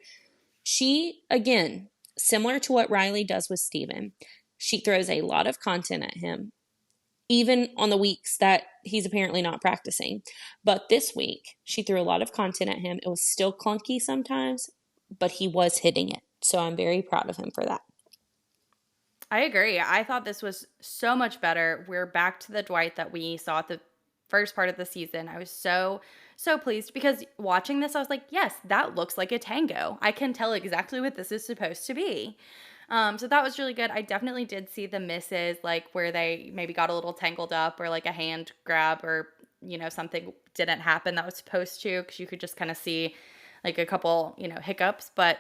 She, again, similar to what Riley does with Steven, she throws a lot of content at him, even on the weeks that he's apparently not practicing. But this week, she threw a lot of content at him. It was still clunky sometimes, but he was hitting it. So I'm very proud of him for that.
I agree. I thought this was so much better. We're back to the Dwight that we saw at the first part of the season. I was so pleased because watching this, I was like, yes, that looks like a tango. I can tell exactly what this is supposed to be. So that was really good. I definitely did see the misses, like where they maybe got a little tangled up or like a hand grab or, something didn't happen that was supposed to because you could just kind of see like a couple, hiccups. But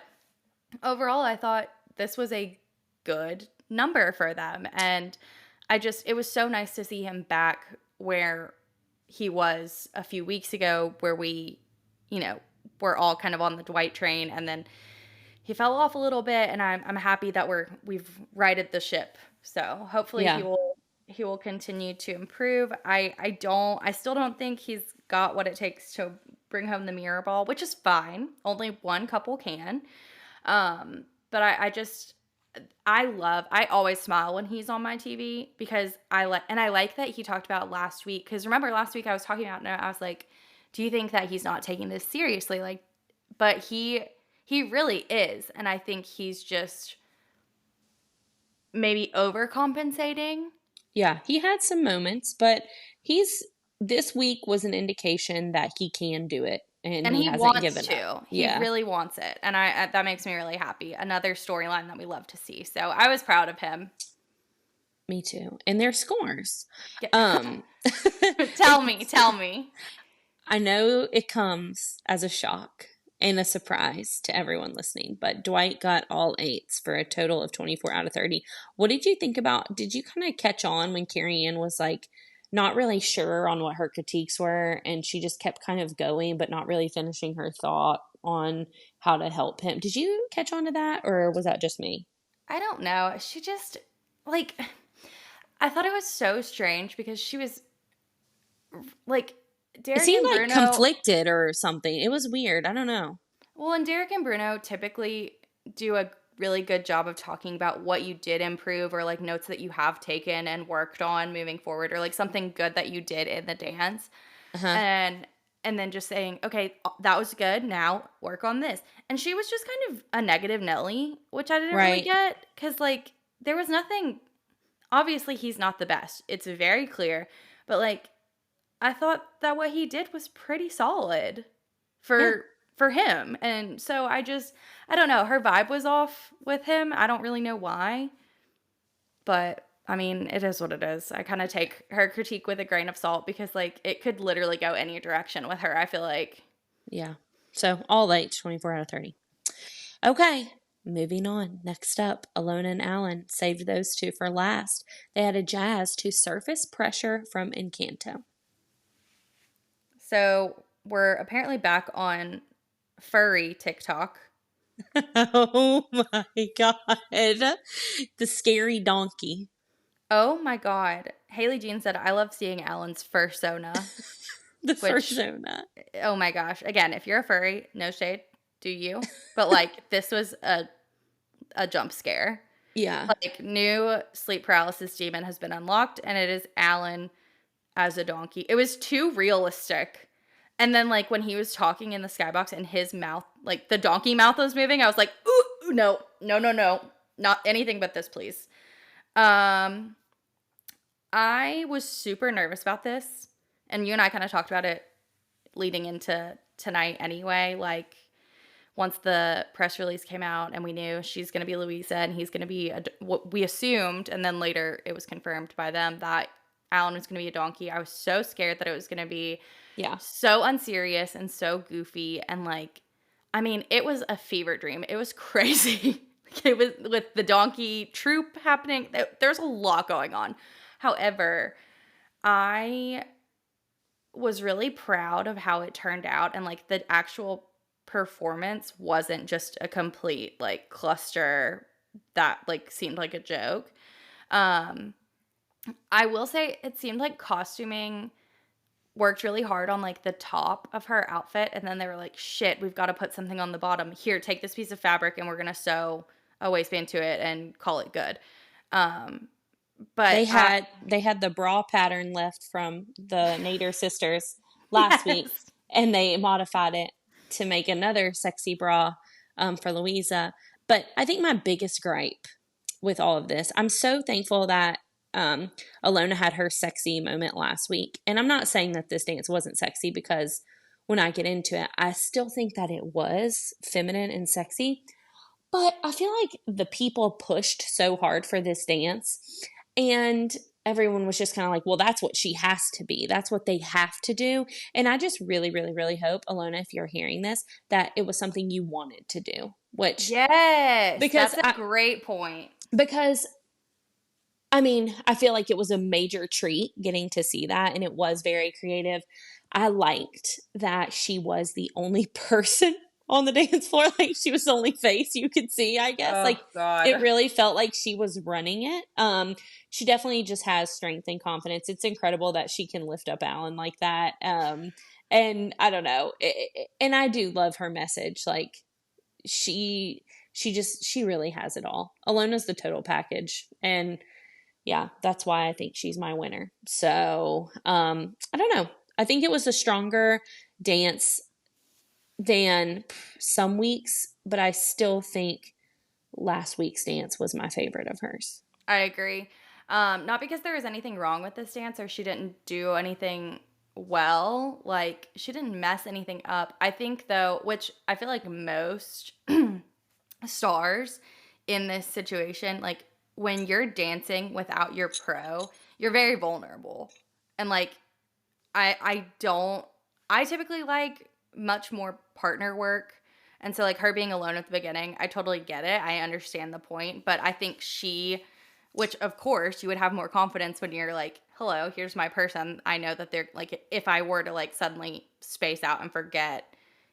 overall, I thought this was a good number for them. And it was so nice to see him back where he was a few weeks ago, where you know, we're all kind of on the Dwight train. And then he fell off a little bit. And I'm happy that we've righted the ship. So hopefully
Yeah.
he will continue to improve. I still don't think he's got what it takes to bring home the mirror ball, which is fine. Only one couple can. But I always smile when he's on my TV because I like that he talked about last week. Because remember last week I was talking about, and I was like, do you think that he's not taking this seriously? Like, but he really is. And I think he's just maybe overcompensating.
Yeah, he had some moments, but this week was an indication that he can do it and
And
he
he
hasn't
wants
given up.
to. He
Yeah,
really wants it. And that makes me really happy. Another storyline that we love to see. So I was proud of him.
me too. And their scores.
Yeah.
Um
Tell me.
I know it comes as a shock and a surprise to everyone listening, but Dwight got all eights for a total of 24 out of 30. What did you think about? Did you kind of catch on when Carrie Ann was like not really sure on what her critiques were and she just kept kind of going but not really finishing her thought on how to help him? Did you catch on to that or was that just me?
I don't know. She just like I thought it was so strange because she was like
It
Derek
seemed
and
like
Bruno.
conflicted or something. It was weird. I don't know.
Well, and Derek and Bruno typically do a really good job of talking about what you did improve or like notes that you have taken and worked on moving forward or like something good that you did in the dance.
Uh-huh.
And then just saying, okay, that was good. Now work on this. And she was just kind of a negative Nelly, which I didn't really
Right.
get because like there was nothing. Obviously, he's not the best. It's very clear. But, like, I thought that what he did was pretty solid
Yeah.
for him, and so I don't know, her vibe was off with him, I don't really know why, but, I mean, it is what it is. I kinda take her critique with a grain of salt because, like, it could literally go any direction with her, I feel like.
Yeah. So all H, 24 out of 30. Okay. Moving on. Next up, Alona and Alan saved those two for last. They had a jazz to surface pressure from Encanto.
So, we're apparently back on Furry TikTok.
Oh my God. The scary donkey.
Oh my god. Haley Jean said, "I love seeing Alan's fursona,"
The
which,
persona.
oh my gosh. Again, if you're a furry, no shade, do you? But, like, this was a jump scare.
Yeah.
Like, new sleep paralysis demon has been unlocked, and it is Alan as a donkey. It was too realistic. And then, like, when he was talking in the skybox and his mouth, like, the donkey mouth was moving, I was like, "Ooh, no. No, no, no. Not anything but this, please." Um, I was super nervous about this, and you and I kinda talked about it leading into tonight anyway, like, once the press release came out and we knew she's gonna be Louisa and he's gonna be what we assumed, and then later it was confirmed by them that Alan was gonna be a donkey. I was so scared that it was gonna be
Yeah.
so unserious and so goofy and, like, I mean, it was a fever dream. It was crazy. Like, it was with the donkey troop happening. There's a lot going on. However, I was really proud of how it turned out, and, like, the actual performance wasn't just a complete, like, cluster that, like, seemed like a joke. Um, I will say it seemed like costuming worked really hard on, like, the top of her outfit, and then they were like, "Shit, we've gotta put something on the bottom. Here, take this piece of fabric, and we're gonna sew a waistband to it and call it good." Um, but I
They had the bra pattern left from the Nader sisters last week,
yes.
and they modified it to make another sexy bra for Louisa. But I think my biggest gripe with all of this, I'm so thankful that Alona had her sexy moment last week. And I'm not saying that this dance wasn't sexy because when I get into it, I still think that it was feminine and sexy. But I feel like the people pushed so hard for this dance, and everyone was just kind of like, well, that's what she has to be. That's what they have to do. And I just really, really, really hope, Alona, if you're hearing this, that it was something you wanted to do, which,
Yes,
because
that's a
I,
great point.
because I mean, I feel like it was a major treat getting to see that, and it was very creative. I liked that she was the only person on the dance floor. Like, she was the only face you could see, I guess. Like,
Oh
it
god.
really felt like she was running it. She definitely just has strength and confidence. It's incredible that she can lift up Alan like that. And I don't know. And I do love her message. Like, she really has it all. Alona's the total package. And yeah, that's why I think she's my winner. So, I don't know. I think it was a stronger dance than some weeks, but I still think last week's dance was my favorite of hers.
I agree. Not because there was anything wrong with this dance or she didn't do anything well, like, she didn't mess anything up. I think, though, which I feel like most stars in this situation, like, when you're dancing without your pro, you're very vulnerable. And, like, I don't I typically like much more partner work. And so, like, her being alone at the beginning, I totally get it. I understand the point, but I think which of course you would have more confidence when you're like, "Hello, here's my person." I know that they're like, if I were to, like, suddenly space out and forget,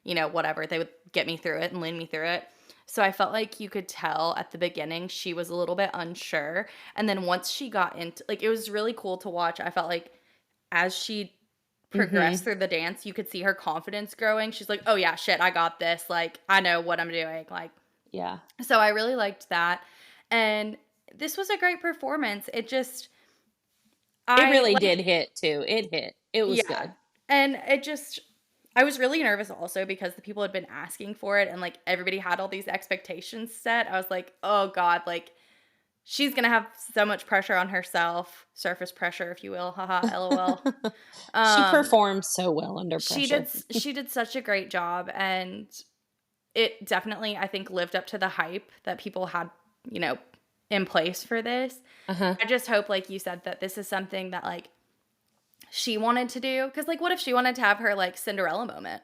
whatever, they would get me through it and lead me through it. So I felt like you could tell at the beginning she was a little bit unsure. And then once she got into, like, it was really cool to watch. I felt like as she progressed
Mm-hmm.
through the dance, you could see her confidence growing. She's like, "Oh yeah, shit, I got this. Like, I know what I'm doing." Like,
Yeah.
so I really liked that. And this was a great performance. It just
It
I
really
like
did hit too. It hit. It was
yeah.
good.
And it just I was really nervous also because the people had been asking for it and, like, everybody had all these expectations set. I was like, "Oh god, like, she's gonna have so much pressure on herself, surface pressure, if you will, haha, LOL.
She
Um,
performed so well under pressure.
she did such a great job, and it definitely, I think, lived up to the hype that people had, you know, in place for this.
Uh-huh.
I just hope, like you said, that this is something that, like, she wanted to do. Because, like, what if she wanted to have her, like, Cinderella moment?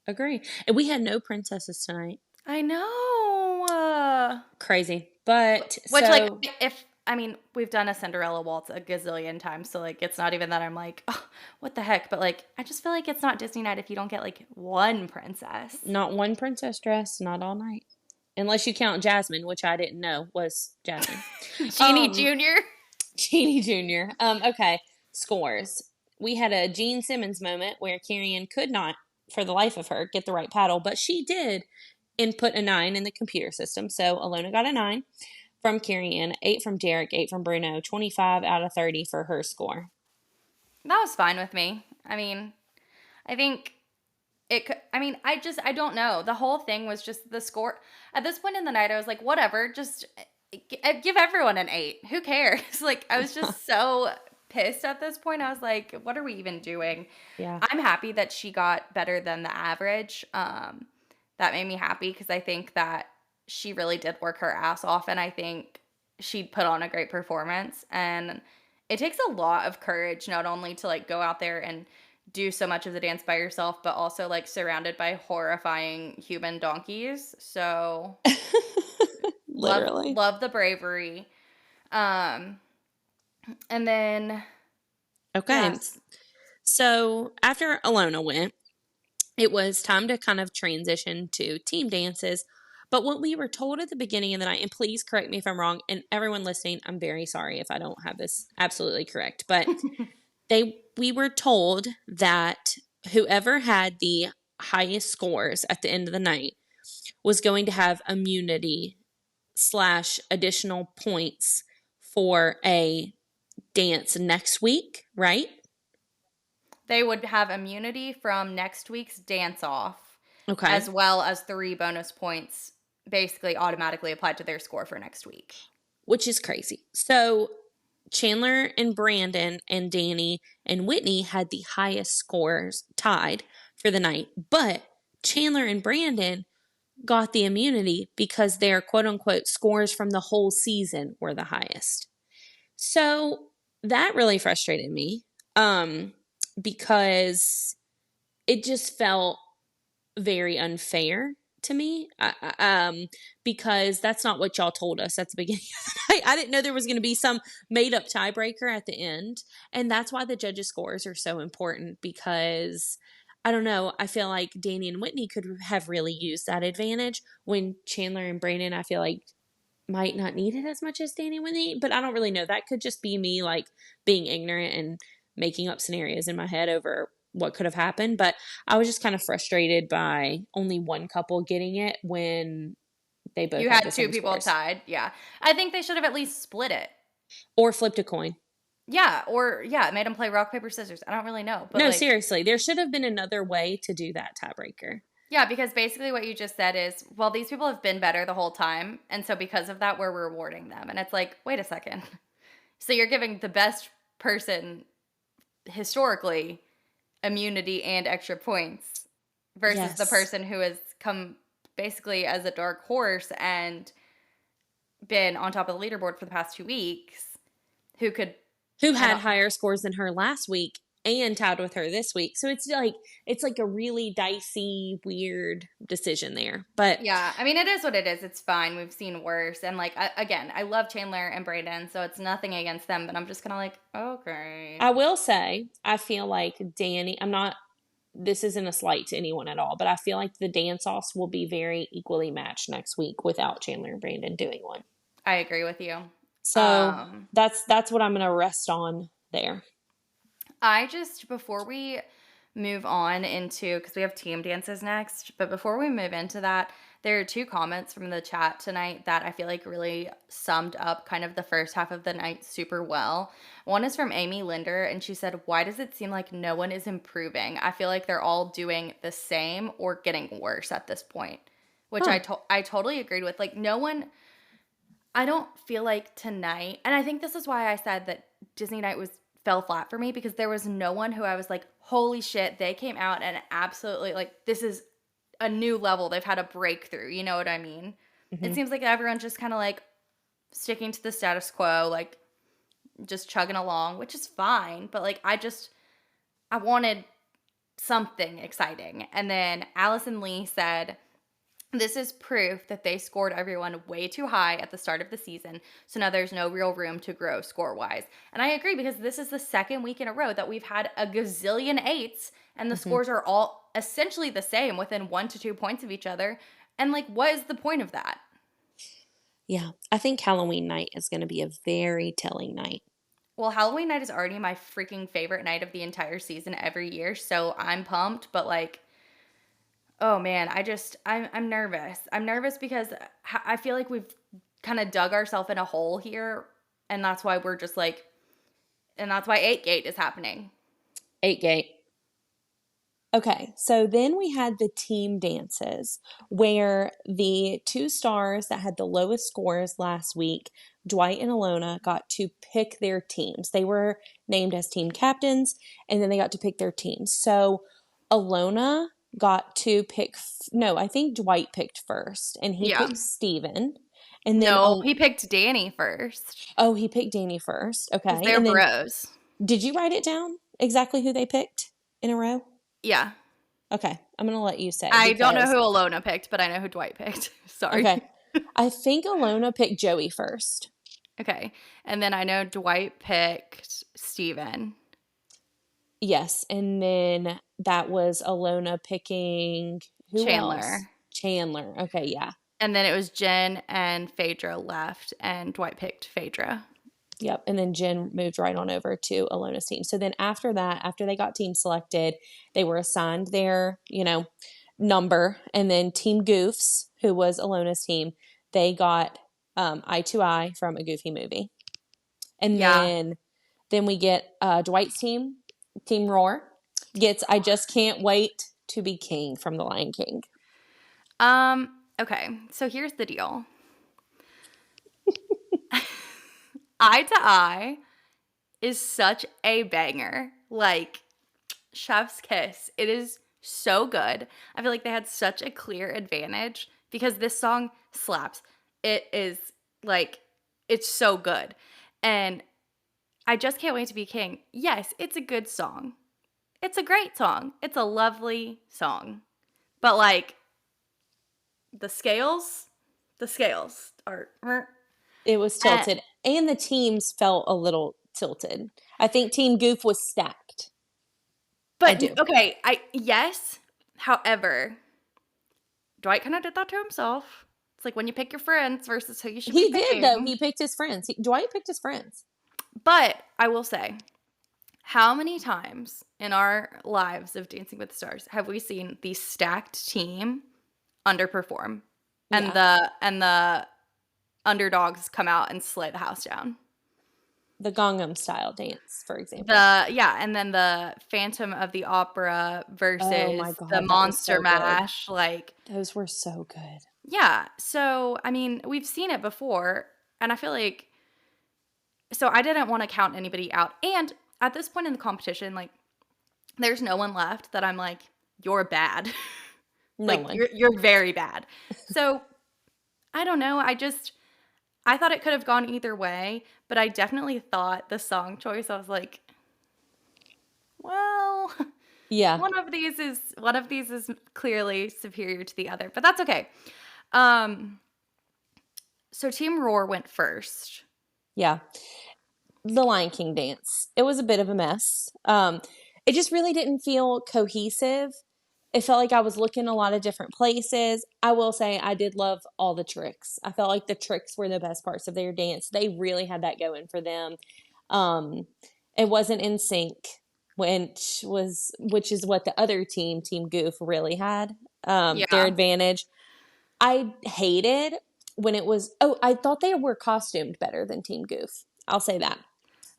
Agree. And we had no princesses tonight.
I know.
Crazy. But
Which, like,
so
if I mean, we've done a Cinderella waltz a gazillion times, so, like, it's not even that I'm like, "Oh, what the heck?" But, like, I just feel like it's not Disney night if you don't get, like, one princess.
not one princess dress, not all night. Unless you count Jasmine, which I didn't know was Jasmine.
Genie
Um,
Jr.
Jeannie Jr. Okay. Scores. We had a Gene Simmons moment where Carrie could not, for the life of her, get the right paddle, but she did input a 9 in the computer system. So Alona got a 9 from Carrie, 8 from Derek, 8 from Bruno, 25 out of 30 for her score.
That was fine with me. I mean, I think it could, I mean, I don't know. The whole thing was just the score. At this point in the night, I was like, whatever, just give everyone an 8. Who cares? Like, I was just so pissed at this point. I was like, what are we even doing?
Yeah.
I'm happy that she got better than the average. That made me happy because I think that she really did work her ass off, and I think she put on a great performance. And it takes a lot of courage not only to, like, go out there and do so much of the dance by yourself, but also, like, surrounded by horrifying human donkeys. So
Literally.
love the bravery. Um, and then
Okay.
yes,
So after Alona went, it was time to kind of transition to team dances. But what we were told at the beginning of the night, and please correct me if I'm wrong, and everyone listening, I'm very sorry if I don't have this absolutely correct, but we were told that whoever had the highest scores at the end of the night was going to have immunity slash additional points for a dance next week, right?
they would have immunity from next week's dance off,
Okay.
as well as 3 bonus points basically automatically applied to their score for next week.
Which is crazy. So Chandler and Brandon and Danny and Whitney had the highest scores tied for the night, but Chandler and Brandon got the immunity because their quote unquote scores from the whole season were the highest. So that really frustrated me because it just felt very unfair to me because that's not what y'all told us at the beginning of the night. I didn't know there was going to be some made up tiebreaker at the end. And that's why the judges' scores are so important because I don't know. I feel like Danny and Whitney could have really used that advantage when Chandler and Brandon, I feel like, might not need it as much as Danny and Whitney, but I don't really know. That could just be me like being ignorant and making up scenarios in my head over what could have happened. But I was just kind of frustrated by only one couple getting it when they both
You
had
had
the
2
same
people
scores.
tied. Yeah. I think they should have at least split it.
Or flipped a coin.
Yeah, or yeah, made them play rock paper scissors. I don't really know, but,
No,
like,
seriously, there should have been another way to do that tiebreaker.
yeah, because basically what you just said is, well, these people have been better the whole time, and so because of that, we're rewarding them. And it's like, wait a second. So you're giving the best person historically immunity and extra points versus the
Yes.
person who has come basically as a dark horse and been on top of the leaderboard for the past 2 weeks, who could
Who
I
had
don't
higher scores than her last week and tied with her this week. So it's like a really dicey, weird decision there. But
yeah, I mean, it is what it is. It's fine. We've seen worse. And, like, again, I love Chandler and Brayden, so it's nothing against them, but I'm just kind of like, okay.
I will say, I feel like Danny, I'm not, this isn't a slight to anyone at all, but I feel like the dance offs will be very equally matched next week without Chandler and Brandon doing one.
I agree with you.
So
Um,
that's what I'm going to rest on there.
I just, before we move on into, because we have team dances next, but before we move into that, there are 2 comments from the chat tonight that I feel like really summed up kind of the first half of the night super well. One is from Amy Linder, and she said, "Why does it seem like no one is improving? I feel like they're all doing the same or getting worse at this point," which
Huh.
I totally agreed with. Like, no one, I don't feel like tonight, and I think this is why I said that Disney night fell flat for me, because there was no one who I was like, "Holy shit, they came out and absolutely like this is a new level. They've had a breakthrough." You know what I mean? It
Hmm.
seems like everyone's just kind of like sticking to the status quo, like just chugging along, which is fine, but like I wanted something exciting. And then Allison Lee said, "This is proof that they scored everyone way too high at the start of the season, so now there's no real room to grow score-wise." And I agree, because this is the second week in a row that we've had a gazillion eights and the
Hmm.
scores are all essentially the same, within 1 to 2 points of each other. And like, what is the point of that?
Yeah, I think Halloween night is going to be a very telling night.
Well, Halloween night is already my freaking favorite night of the entire season every year, so I'm pumped, but like, oh man, I'm nervous. I'm nervous because I feel like we've kind of dug ourselves in a hole here, and that's why we're just like, and that's why 8 Gate is happening.
8 gate. Okay, so then we had the team dances where the two stars that had the lowest scores last week, Dwight and Alona, got to pick their teams. They were named as team captains and then they got to pick their teams. So Alona got to pick, no, I think Dwight picked first and he
Yeah.
picked Steven. And then,
No, he picked Danny first
oh, he picked Danny first.
because
Okay.
they're
And then
bros.
did you write it down exactly who they picked in a row?
Yeah.
Okay, I'm gonna let you say
I don't know
because
who Alona picked, but I know who Dwight picked. Sorry.
okay. I think Alona picked Joey first.
Okay. And then I know Dwight picked Steven.
Yes, and then that was Alona picking who else?
Chandler.
Chandler. Okay, yeah.
And then it was Jen and Phaedra left, and Dwight picked Phaedra.
Yep. And then Jen moved right on over to Alona's team. So then after that, after they got team selected, they were assigned their, number. And then Team Goofs, who was Alona's team, they got Eye to Eye from A Goofy Movie. And
Yeah.
then we get Dwight's team, Team Roar, gets I Just Can't Wait to Be King from The Lion King.
Okay. So here's the deal. Eye to Eye is such a banger. Like, chef's kiss. It is so good. I feel like they had such a clear advantage because this song slaps. It is like, it's so good. And I Just Can't Wait to Be King. Yes, it's a good song. It's a great song. It's a lovely song. But like, the scales, the scales are.
It was
Uh,
tilted, and the teams felt a little tilted. I think Team Goof was stacked. I
but
do.
okay, yes. However, Dwight kind of did that to himself. It's like when you pick your friends versus who you should be
He did though.
picking.
He picked his friends. Dwight picked his friends.
But I will say, how many times in our lives of Dancing with the Stars have we seen the stacked team underperform and
Yeah,
the underdogs come out and slay the house down?
the Gangnam Style dance, for example.
And then the Phantom of the Opera
Oh my
versus the
God, that was
Monster
so good.
Mash, like,
Those were so good.
yeah. So, I mean, we've seen it before, and I feel like, so I didn't want to count anybody out. And at this point in the competition, like, there's no one left that I'm like, you're bad.
No
Like,
one.
you're very bad. So, I don't know. I thought it could have gone either way, but I definitely thought the song choice, I was like, well,
Yeah,
one of these is clearly superior to the other, but that's okay. Um, so Team Roar went first.
yeah. The Lion King dance. It was a bit of a mess. It just really didn't feel cohesive. It felt like I was looking a lot of different places. I will say I did love all the tricks. I felt like the tricks were the best parts of their dance. They really had that going for them. Um, it wasn't in sync, which is what the other team, Team Goof, really had. Their
Yeah.
advantage. I hated when it was. Oh, I thought they were costumed better than Team Goof. I'll say that.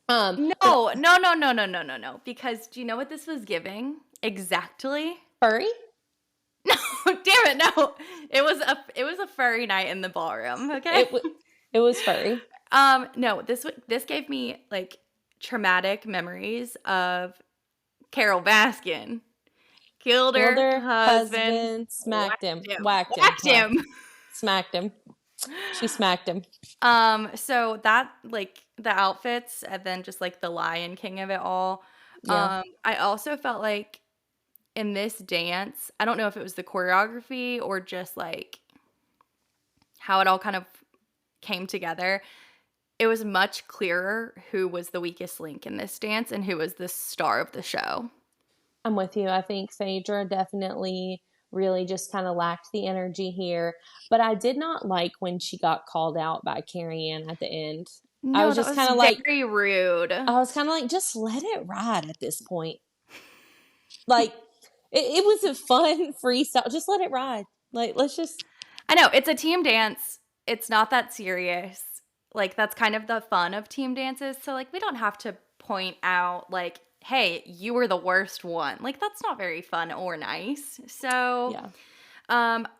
But
No, no, no, no, no, no, no, no. Because do you know what this was giving? Exactly.
Furry.
No, damn it, no. It was a furry night in the ballroom, okay?
It was. It was Furry.
No, this gave me like traumatic memories of Carol Baskin. Killed
Killed
her
her
husband,
husband, smacked
whacked
him,
him,
whacked him,
whacked
whacked,
him.
smacked him. She smacked him.
So that like the outfits and then just like the Lion King of it all.
Yeah.
I also felt like in this dance, I don't know if it was the choreography or just like how it all kind of came together. It was much clearer who was the weakest link in this dance and who was the star of the show.
I'm with you. I think Phaedra definitely really just kind of lacked the energy here. But I did not like when she got called out by Carrie Ann at the end. I
No,
was
that
just
was
kind of like,
very rude.
just let it ride at this point. Like, it was a fun freestyle. Just let it ride. Like, let's just.
I know, it's a team dance. It's not that serious. Like, that's kind of the fun of team dances. So, like, we don't have to point out, like, hey, you were the worst one. Like, that's not very fun or nice. So,
Yeah.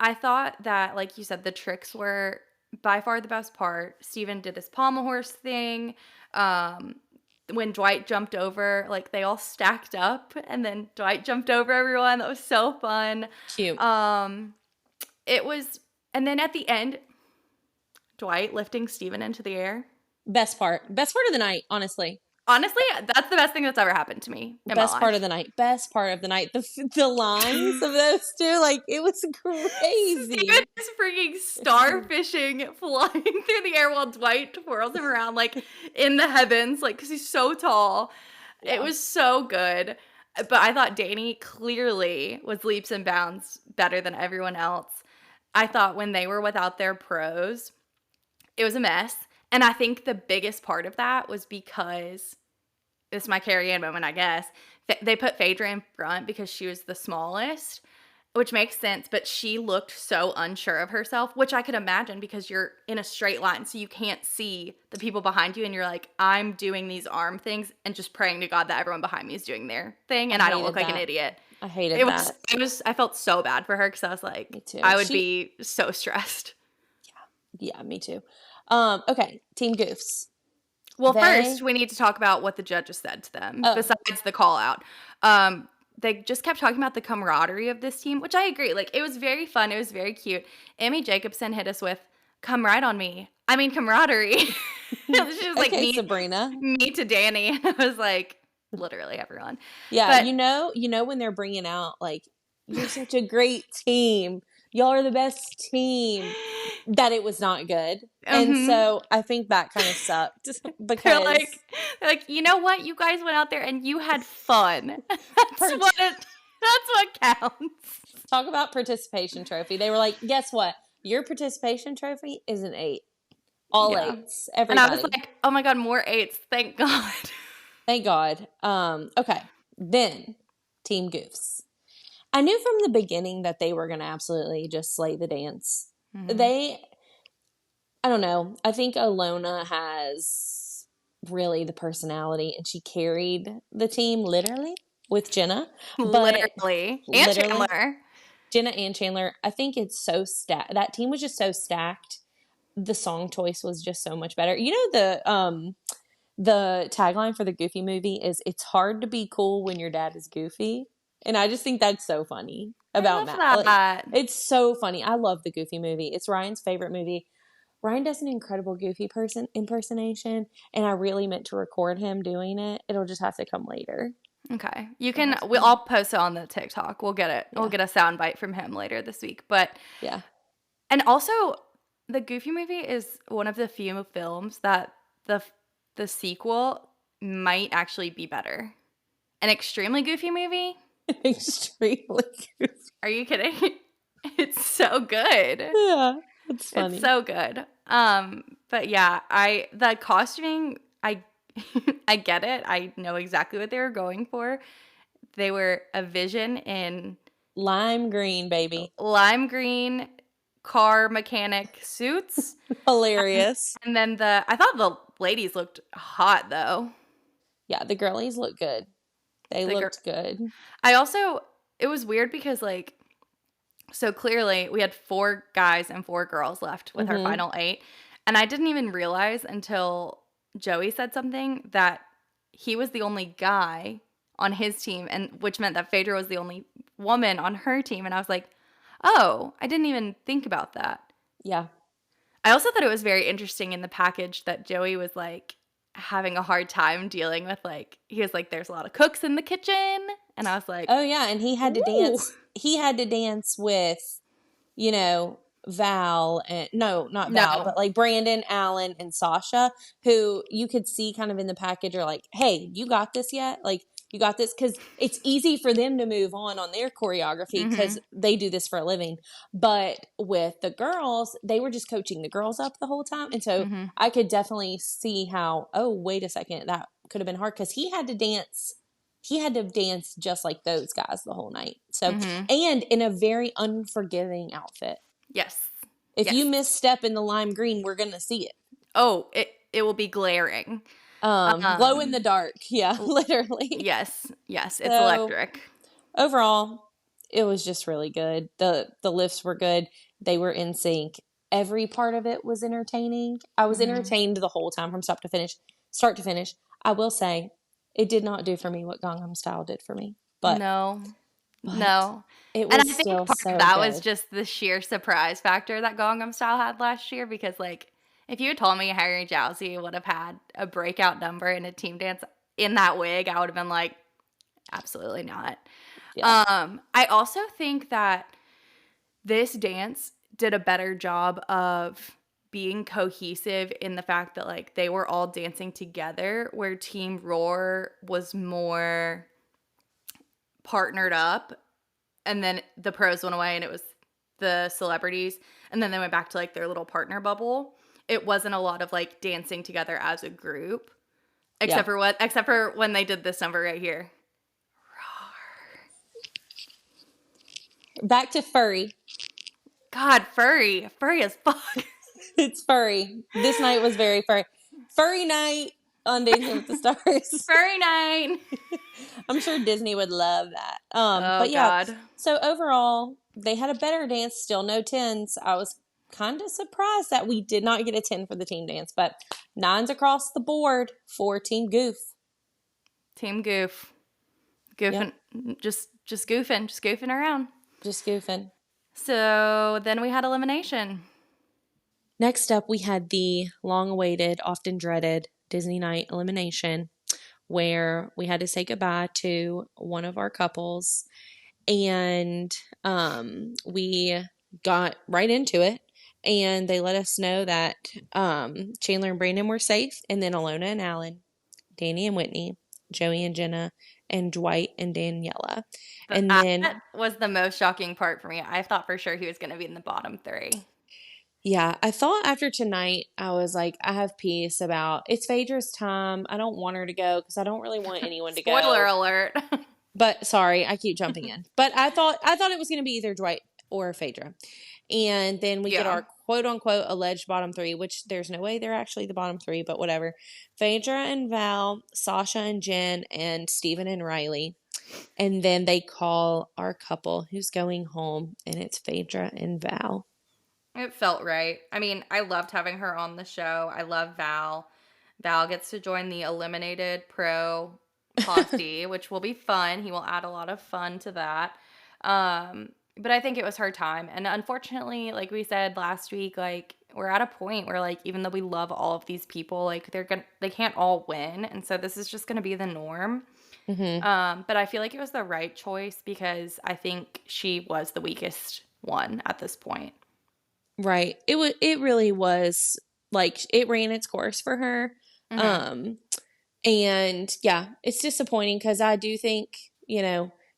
I thought that, like you said, the tricks were by far the best part. Steven did his pommel horse thing. Um, when Dwight jumped over, like, they all stacked up, and then Dwight jumped over everyone. That was so fun.
Cute.
Um, it was and then at the end, Dwight lifting Steven into the air.
Best part. Best part of the night, honestly.
Honestly, that's the best thing that's ever happened to me in my
Best part of
life.
the night. Best part of the night. The lines of those two, like, it was
Steven
crazy.
is freaking starfishing, flying through the air while Dwight twirls him around like in the heavens, like because he's so tall. It
Yeah.
was so good. But I thought Danny clearly was leaps and bounds better than everyone else. I thought when they were without their pros, it was a mess. And I think the biggest part of that was because this is my Carrie Ann moment, I guess. They put Phaedra in front because she was the smallest, which makes sense, but she looked so unsure of herself, which I could imagine because you're in a straight line, so you can't see the people behind you, and you're like, I'm doing these arm things and just praying to God that everyone behind me is doing their thing,
I
and I don't look
hated
like an
that.
idiot.
I hated that.
I felt so bad for her because I was
Me
like,
too.
I would be so stressed.
Yeah, me too. Okay, Team Goofs.
Well, first,
They,
we need to talk about what the judges said to them,
oh,
besides the call out. Um, they just kept talking about the camaraderie of this team, which I agree. Like, it was very fun. It was very cute. Amy Jacobson hit us with, come right on me. I mean, camaraderie. She was like,
okay, Sabrina.
me to Danny. And I was like, literally everyone.
Yeah,
But
when they're bringing out, like, you're such a great team. Y'all are the best team. That it was not good. And
mhm.
so I think that kind of sucked
they're
because
like, they're like, you know what? You guys went out there and you had fun. That's what counts.
talk about participation trophy. They were like, guess what? Your participation trophy is an 8. All
Yeah.
eights.
And I was
Everybody.
like, "Oh my god, more eights, thank God."
Thank God. Okay. Then Team Goofs. I knew from the beginning that they were gonna absolutely just slay the dance.
Mhm.
They I don't know. I think Alona has really the personality and she carried the team literally with Jenna. But
Literally. And
literally
Chandler.
Jenna and Chandler, I think it's so stacked. That team was just so stacked. The song choice was just so much better. You know the tagline for the Goofy movie is "It's hard to be cool when your dad is goofy," and I just think that's so funny
I
about
love
Matt. Like,
that.
it's so funny. I love the Goofy movie. It's Ryan's favorite movie. Ryan does an incredible Goofy person impersonation, and I really meant to record him doing it. It'll just have to come later.
Okay. You
It'll
can
have to
we'll
come.
all post it on the TikTok. We'll get it. We'll
Yeah,
get a sound bite from him later this week. But
yeah.
and also the Goofy movie is one of the few films that the the sequel might actually be better. An extremely goofy movie?
Extremely Goofy.
Are you kidding? It's so good.
Yeah, it's
It's
funny.
so good. But yeah, the costuming, I I get it. I know exactly what they were going for. They were a vision in
Lime green, baby.
lime green car mechanic suits.
Hilarious.
And then I thought the ladies looked hot though.
Yeah, the girlies look good. They
The
looked good.
I also it was weird because like so clearly we had 4 guys and 4 girls left with our
Mm-hmm.
final 8. And I didn't even realize until Joey said something that he was the only guy on his team, and which meant that Phaedra was the only woman on her team. And I was like, oh, I didn't even think about that.
Yeah.
I also thought it was very interesting in the package that Joey was like having a hard time dealing with, like, he was like, there's a lot of cooks in the kitchen. And I was like,
Oh yeah, and he had to
ooh,
dance. He had to dance with, you know, Val and no, not Val,
no.
but like Brandon, Alan, and Sasha, who you could see kind of in the package are like, hey, you got this yet? Like, you got this? Because it's easy for them to move on their choreography because
Mm-hmm.
they do this for a living. But with the girls, they were just coaching the girls up the whole time. And so
Mm-hmm.
I could definitely see how, oh, wait a second, that could have been hard because he had to dance. He had to dance just like those guys the whole night. So,
Mm-hmm.
and in a very unforgiving outfit.
Yes.
If you
Yes.
misstep in the lime green, we're gonna see it.
Oh, it will be glaring.
Glow in the
Um,
dark. Yeah,
l-
literally.
yes, yes, it's
So
electric.
overall, it was just really good. The lifts were good. They were in sync. Every part of it was entertaining. I was
Hmm.
entertained the whole time from start to finish. Start to finish. I will say, it did not do for me what Gangnam Style did for me,
No,
but
no.
it
And
was
I think
still
part of
so
that was
good.
just the sheer surprise factor that Gangnam Style had last year because, like, if you had told me Harry Jowsey would have had a breakout number in a team dance in that wig, I would have been like, absolutely not.
Yeah,
I also think that this dance did a better job of being cohesive in the fact that, like, they were all dancing together, where Team Roar was more partnered up, and then the pros went away and it was the celebrities, and then they went back to like their little partner bubble. It wasn't a lot of like dancing together as a group,
yeah.
except for when they did this number right here.
Back to Furry.
God, furry as fuck.
It's furry. This night was very furry. Furry night on Dancing with the Stars.
Furry night.
I'm sure Disney would love that.
Oh
But yeah,
God.
so overall, they had a better dance, still no tens. I was kind of surprised that we did not get a 10 for the team dance, but nines across the board for Team Goof.
Team Goof.
Yep,
Goofing, just goofing around.
just goofing.
So then we had elimination.
Next up, we had the long awaited, often dreaded Disney night elimination, where we had to say goodbye to one of our couples. And we got right into it. And they let us know that Chandler and Brandon were safe. And then Alona and Alan, Danny and Whitney, Joey and Jenna, and Dwight and Daniela. And then,
That was the most shocking part for me. I thought for sure he was going to be in the bottom three.
yeah, I thought after tonight, I was like, I have peace about it's Phaedra's time. I don't want her to go because I don't really want anyone to
Spoiler
go.
alert.
But sorry, I keep jumping in. But I thought it was going to be either Dwight or Phaedra. And then we get
Yeah.
our quote unquote alleged bottom three, which there's no way they're actually the bottom three, but whatever. Phaedra and Val, Sasha and Jen, and Steven and Riley. And then they call our couple who's going home, and it's Phaedra and Val.
It felt right. I mean, I loved having her on the show. I love Val. Val gets to join the eliminated pro posse, which will be fun. He will add a lot of fun to that. But I think it was her time. And unfortunately, like we said last week, like we're at a point where like even though we love all of these people, like they can't all win. And so this is just gonna be the norm.
Mm-hmm.
But I feel like it was the right choice because I think she was the weakest one at this point.
Right. It really was like it ran its course for her.
Hmm.
Um and yeah, it's disappointing because I do think,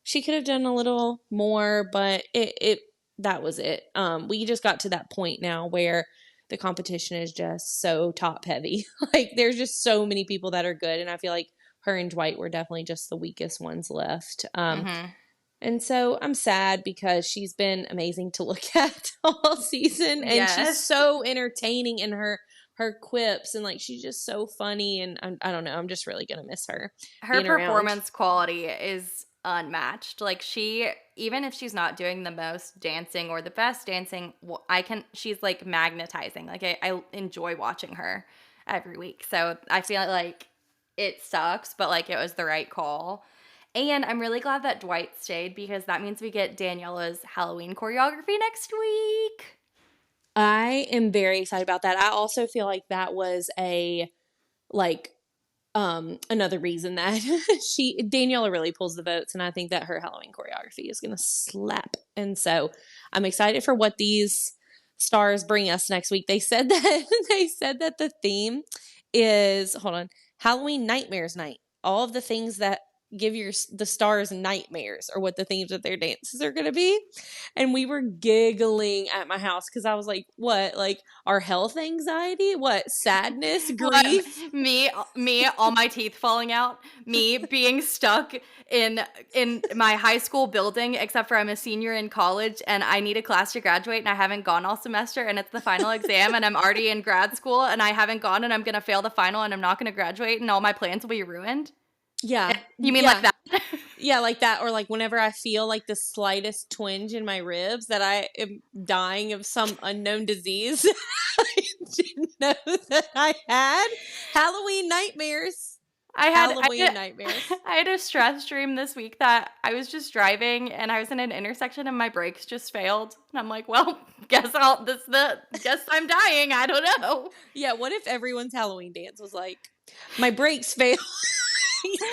she could have done a little more, but it that was it. We just got to that point now where the competition is just so top heavy. Like there's just so many people that are good, and I feel like her and Dwight were definitely just the weakest ones left.
Hmm.
And so I'm sad because she's been amazing to look at all season, and she's
Yes.
so entertaining in her quips, and like she's just so funny, and I don't know, I'm just really gonna miss her
Her
being around.
performance quality is unmatched. Like even if she's not doing the most dancing or the best dancing, she's like magnetizing. Like I enjoy watching her every week. So I feel like it sucks, but like it was the right call. And I'm really glad that Dwight stayed because that means we get Daniela's Halloween choreography next week.
I am very excited about that. I also feel like that was like another reason that Daniela really pulls the votes, and I think that her Halloween choreography is gonna slap. And so I'm excited for what these stars bring us next week. They said that the theme is, hold on, Halloween Nightmares Night. All of the things that give the stars nightmares are what the themes of their dances are going to be. And we were giggling at my house because I was like, what, like our health anxiety, what, sadness,
What
grief?
me, all my teeth falling out, me being stuck in my high school building, except for I'm a senior in college and I need a class to graduate and I haven't gone all semester and it's the final exam and I'm already in grad school and I haven't gone and I'm gonna fail the final and I'm not gonna graduate and all my plans will be ruined.
Yeah,
You mean like
yeah.
that?
Yeah, like that, or like whenever I feel like the slightest twinge in my ribs that I am dying of some unknown disease I didn't know that I had. Halloween nightmares.
I had I
Halloween
had
nightmares.
I had a stress dream this week that I was just driving and I was in an intersection and my brakes just failed. And I'm like, well, guess I'm dying. I don't know.
Yeah, what if everyone's Halloween dance was like, my brakes fail?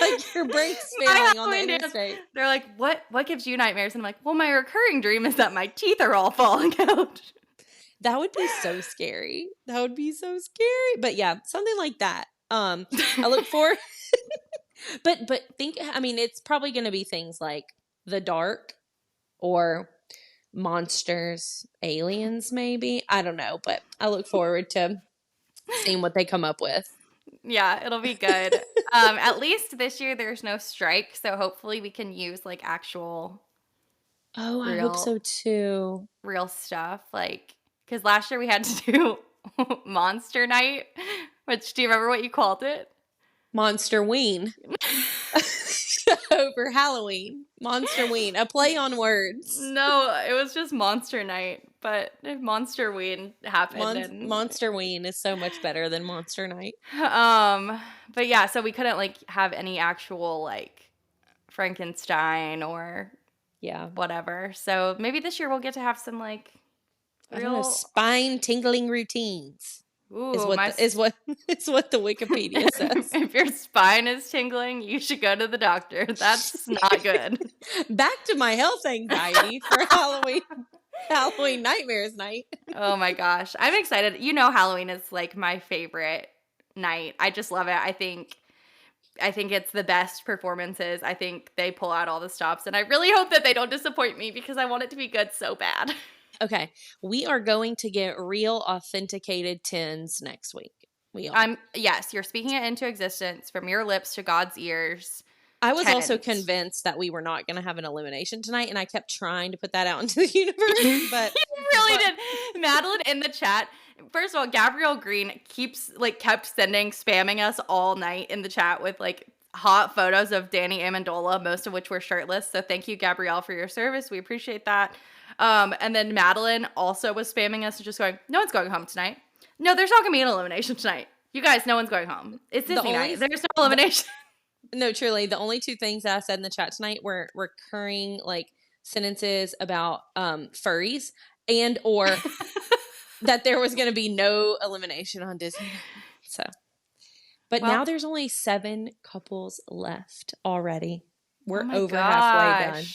Like your brakes
My
failing on the
Halloween dance.
interstate.
They're like, what gives you nightmares? And I'm like, well, my recurring dream is that my teeth are all falling out.
That would be so scary. That would be so scary. But yeah, something like that. I look forward. But think, I mean, it's probably going to be things like the dark or monsters, aliens, maybe. I don't know, but I look forward to seeing what they come up with.
Yeah, it'll be good. At least this year there's no strike, so hopefully we can use like actual
Oh, I hope
real
so too.
real stuff. Like, because last year we had to do Monster Night, which do you remember what you called it?
Monster Ween over Halloween. Monster Ween, a play on words.
No, it was just Monster Night, but Monster Ween happened and
Monster Ween is so much better than Monster Night.
but yeah, so we couldn't like have any actual like Frankenstein or
Yeah.
whatever. So maybe this year we'll get to have some like
I don't know,
real
spine tingling routines is
ooh,
what is what the Wikipedia says.
if your spine is tingling, you should go to the doctor. That's not good.
Back to my health anxiety for Halloween Nightmares Night.
Oh my gosh. I'm excited. You know Halloween is like my favorite night. I just love it. I think it's the best performances. I think they pull out all the stops and I really hope that they don't disappoint me because I want it to be good so bad.
Okay, we are going to get real authenticated tins next week. We are.
Yes, you're speaking it into existence from your lips to God's ears.
I was also
Tens.
convinced that we were not going to have an elimination tonight, and I kept trying to put that out into the universe. But
You really did. Madeline in the chat. First of all, Gabrielle Green kept spamming us all night in the chat with like hot photos of Danny Amendola, most of which were shirtless. So thank you, Gabrielle, for your service. We appreciate that. And then Madeline also was spamming us and just going, no one's going home tonight. No, there's not going to be an elimination tonight. You guys, no one's going home. It's Disney night. There's no elimination.
No, truly, the only two things that I said in the chat tonight were recurring like sentences about furries and or that there was going to be no elimination on Disney. So, but now there's only 7 couples left already. We're over halfway done.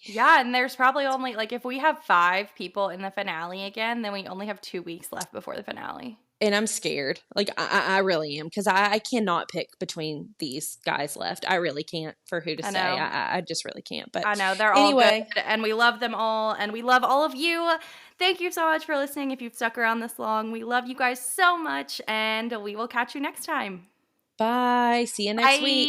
Yeah, and there's probably only like if we have 5 people in the finale again, then we only have 2 weeks left before the finale.
And I'm scared. Like I really am because I cannot pick between these guys left. I really can't for who to say. I just really can't. But
I know they're all good, and we love them all, and we love all of you. Thank you so much for listening. If you've stuck around this long, we love you guys so much, and we will catch you next time.
Bye. See you next week.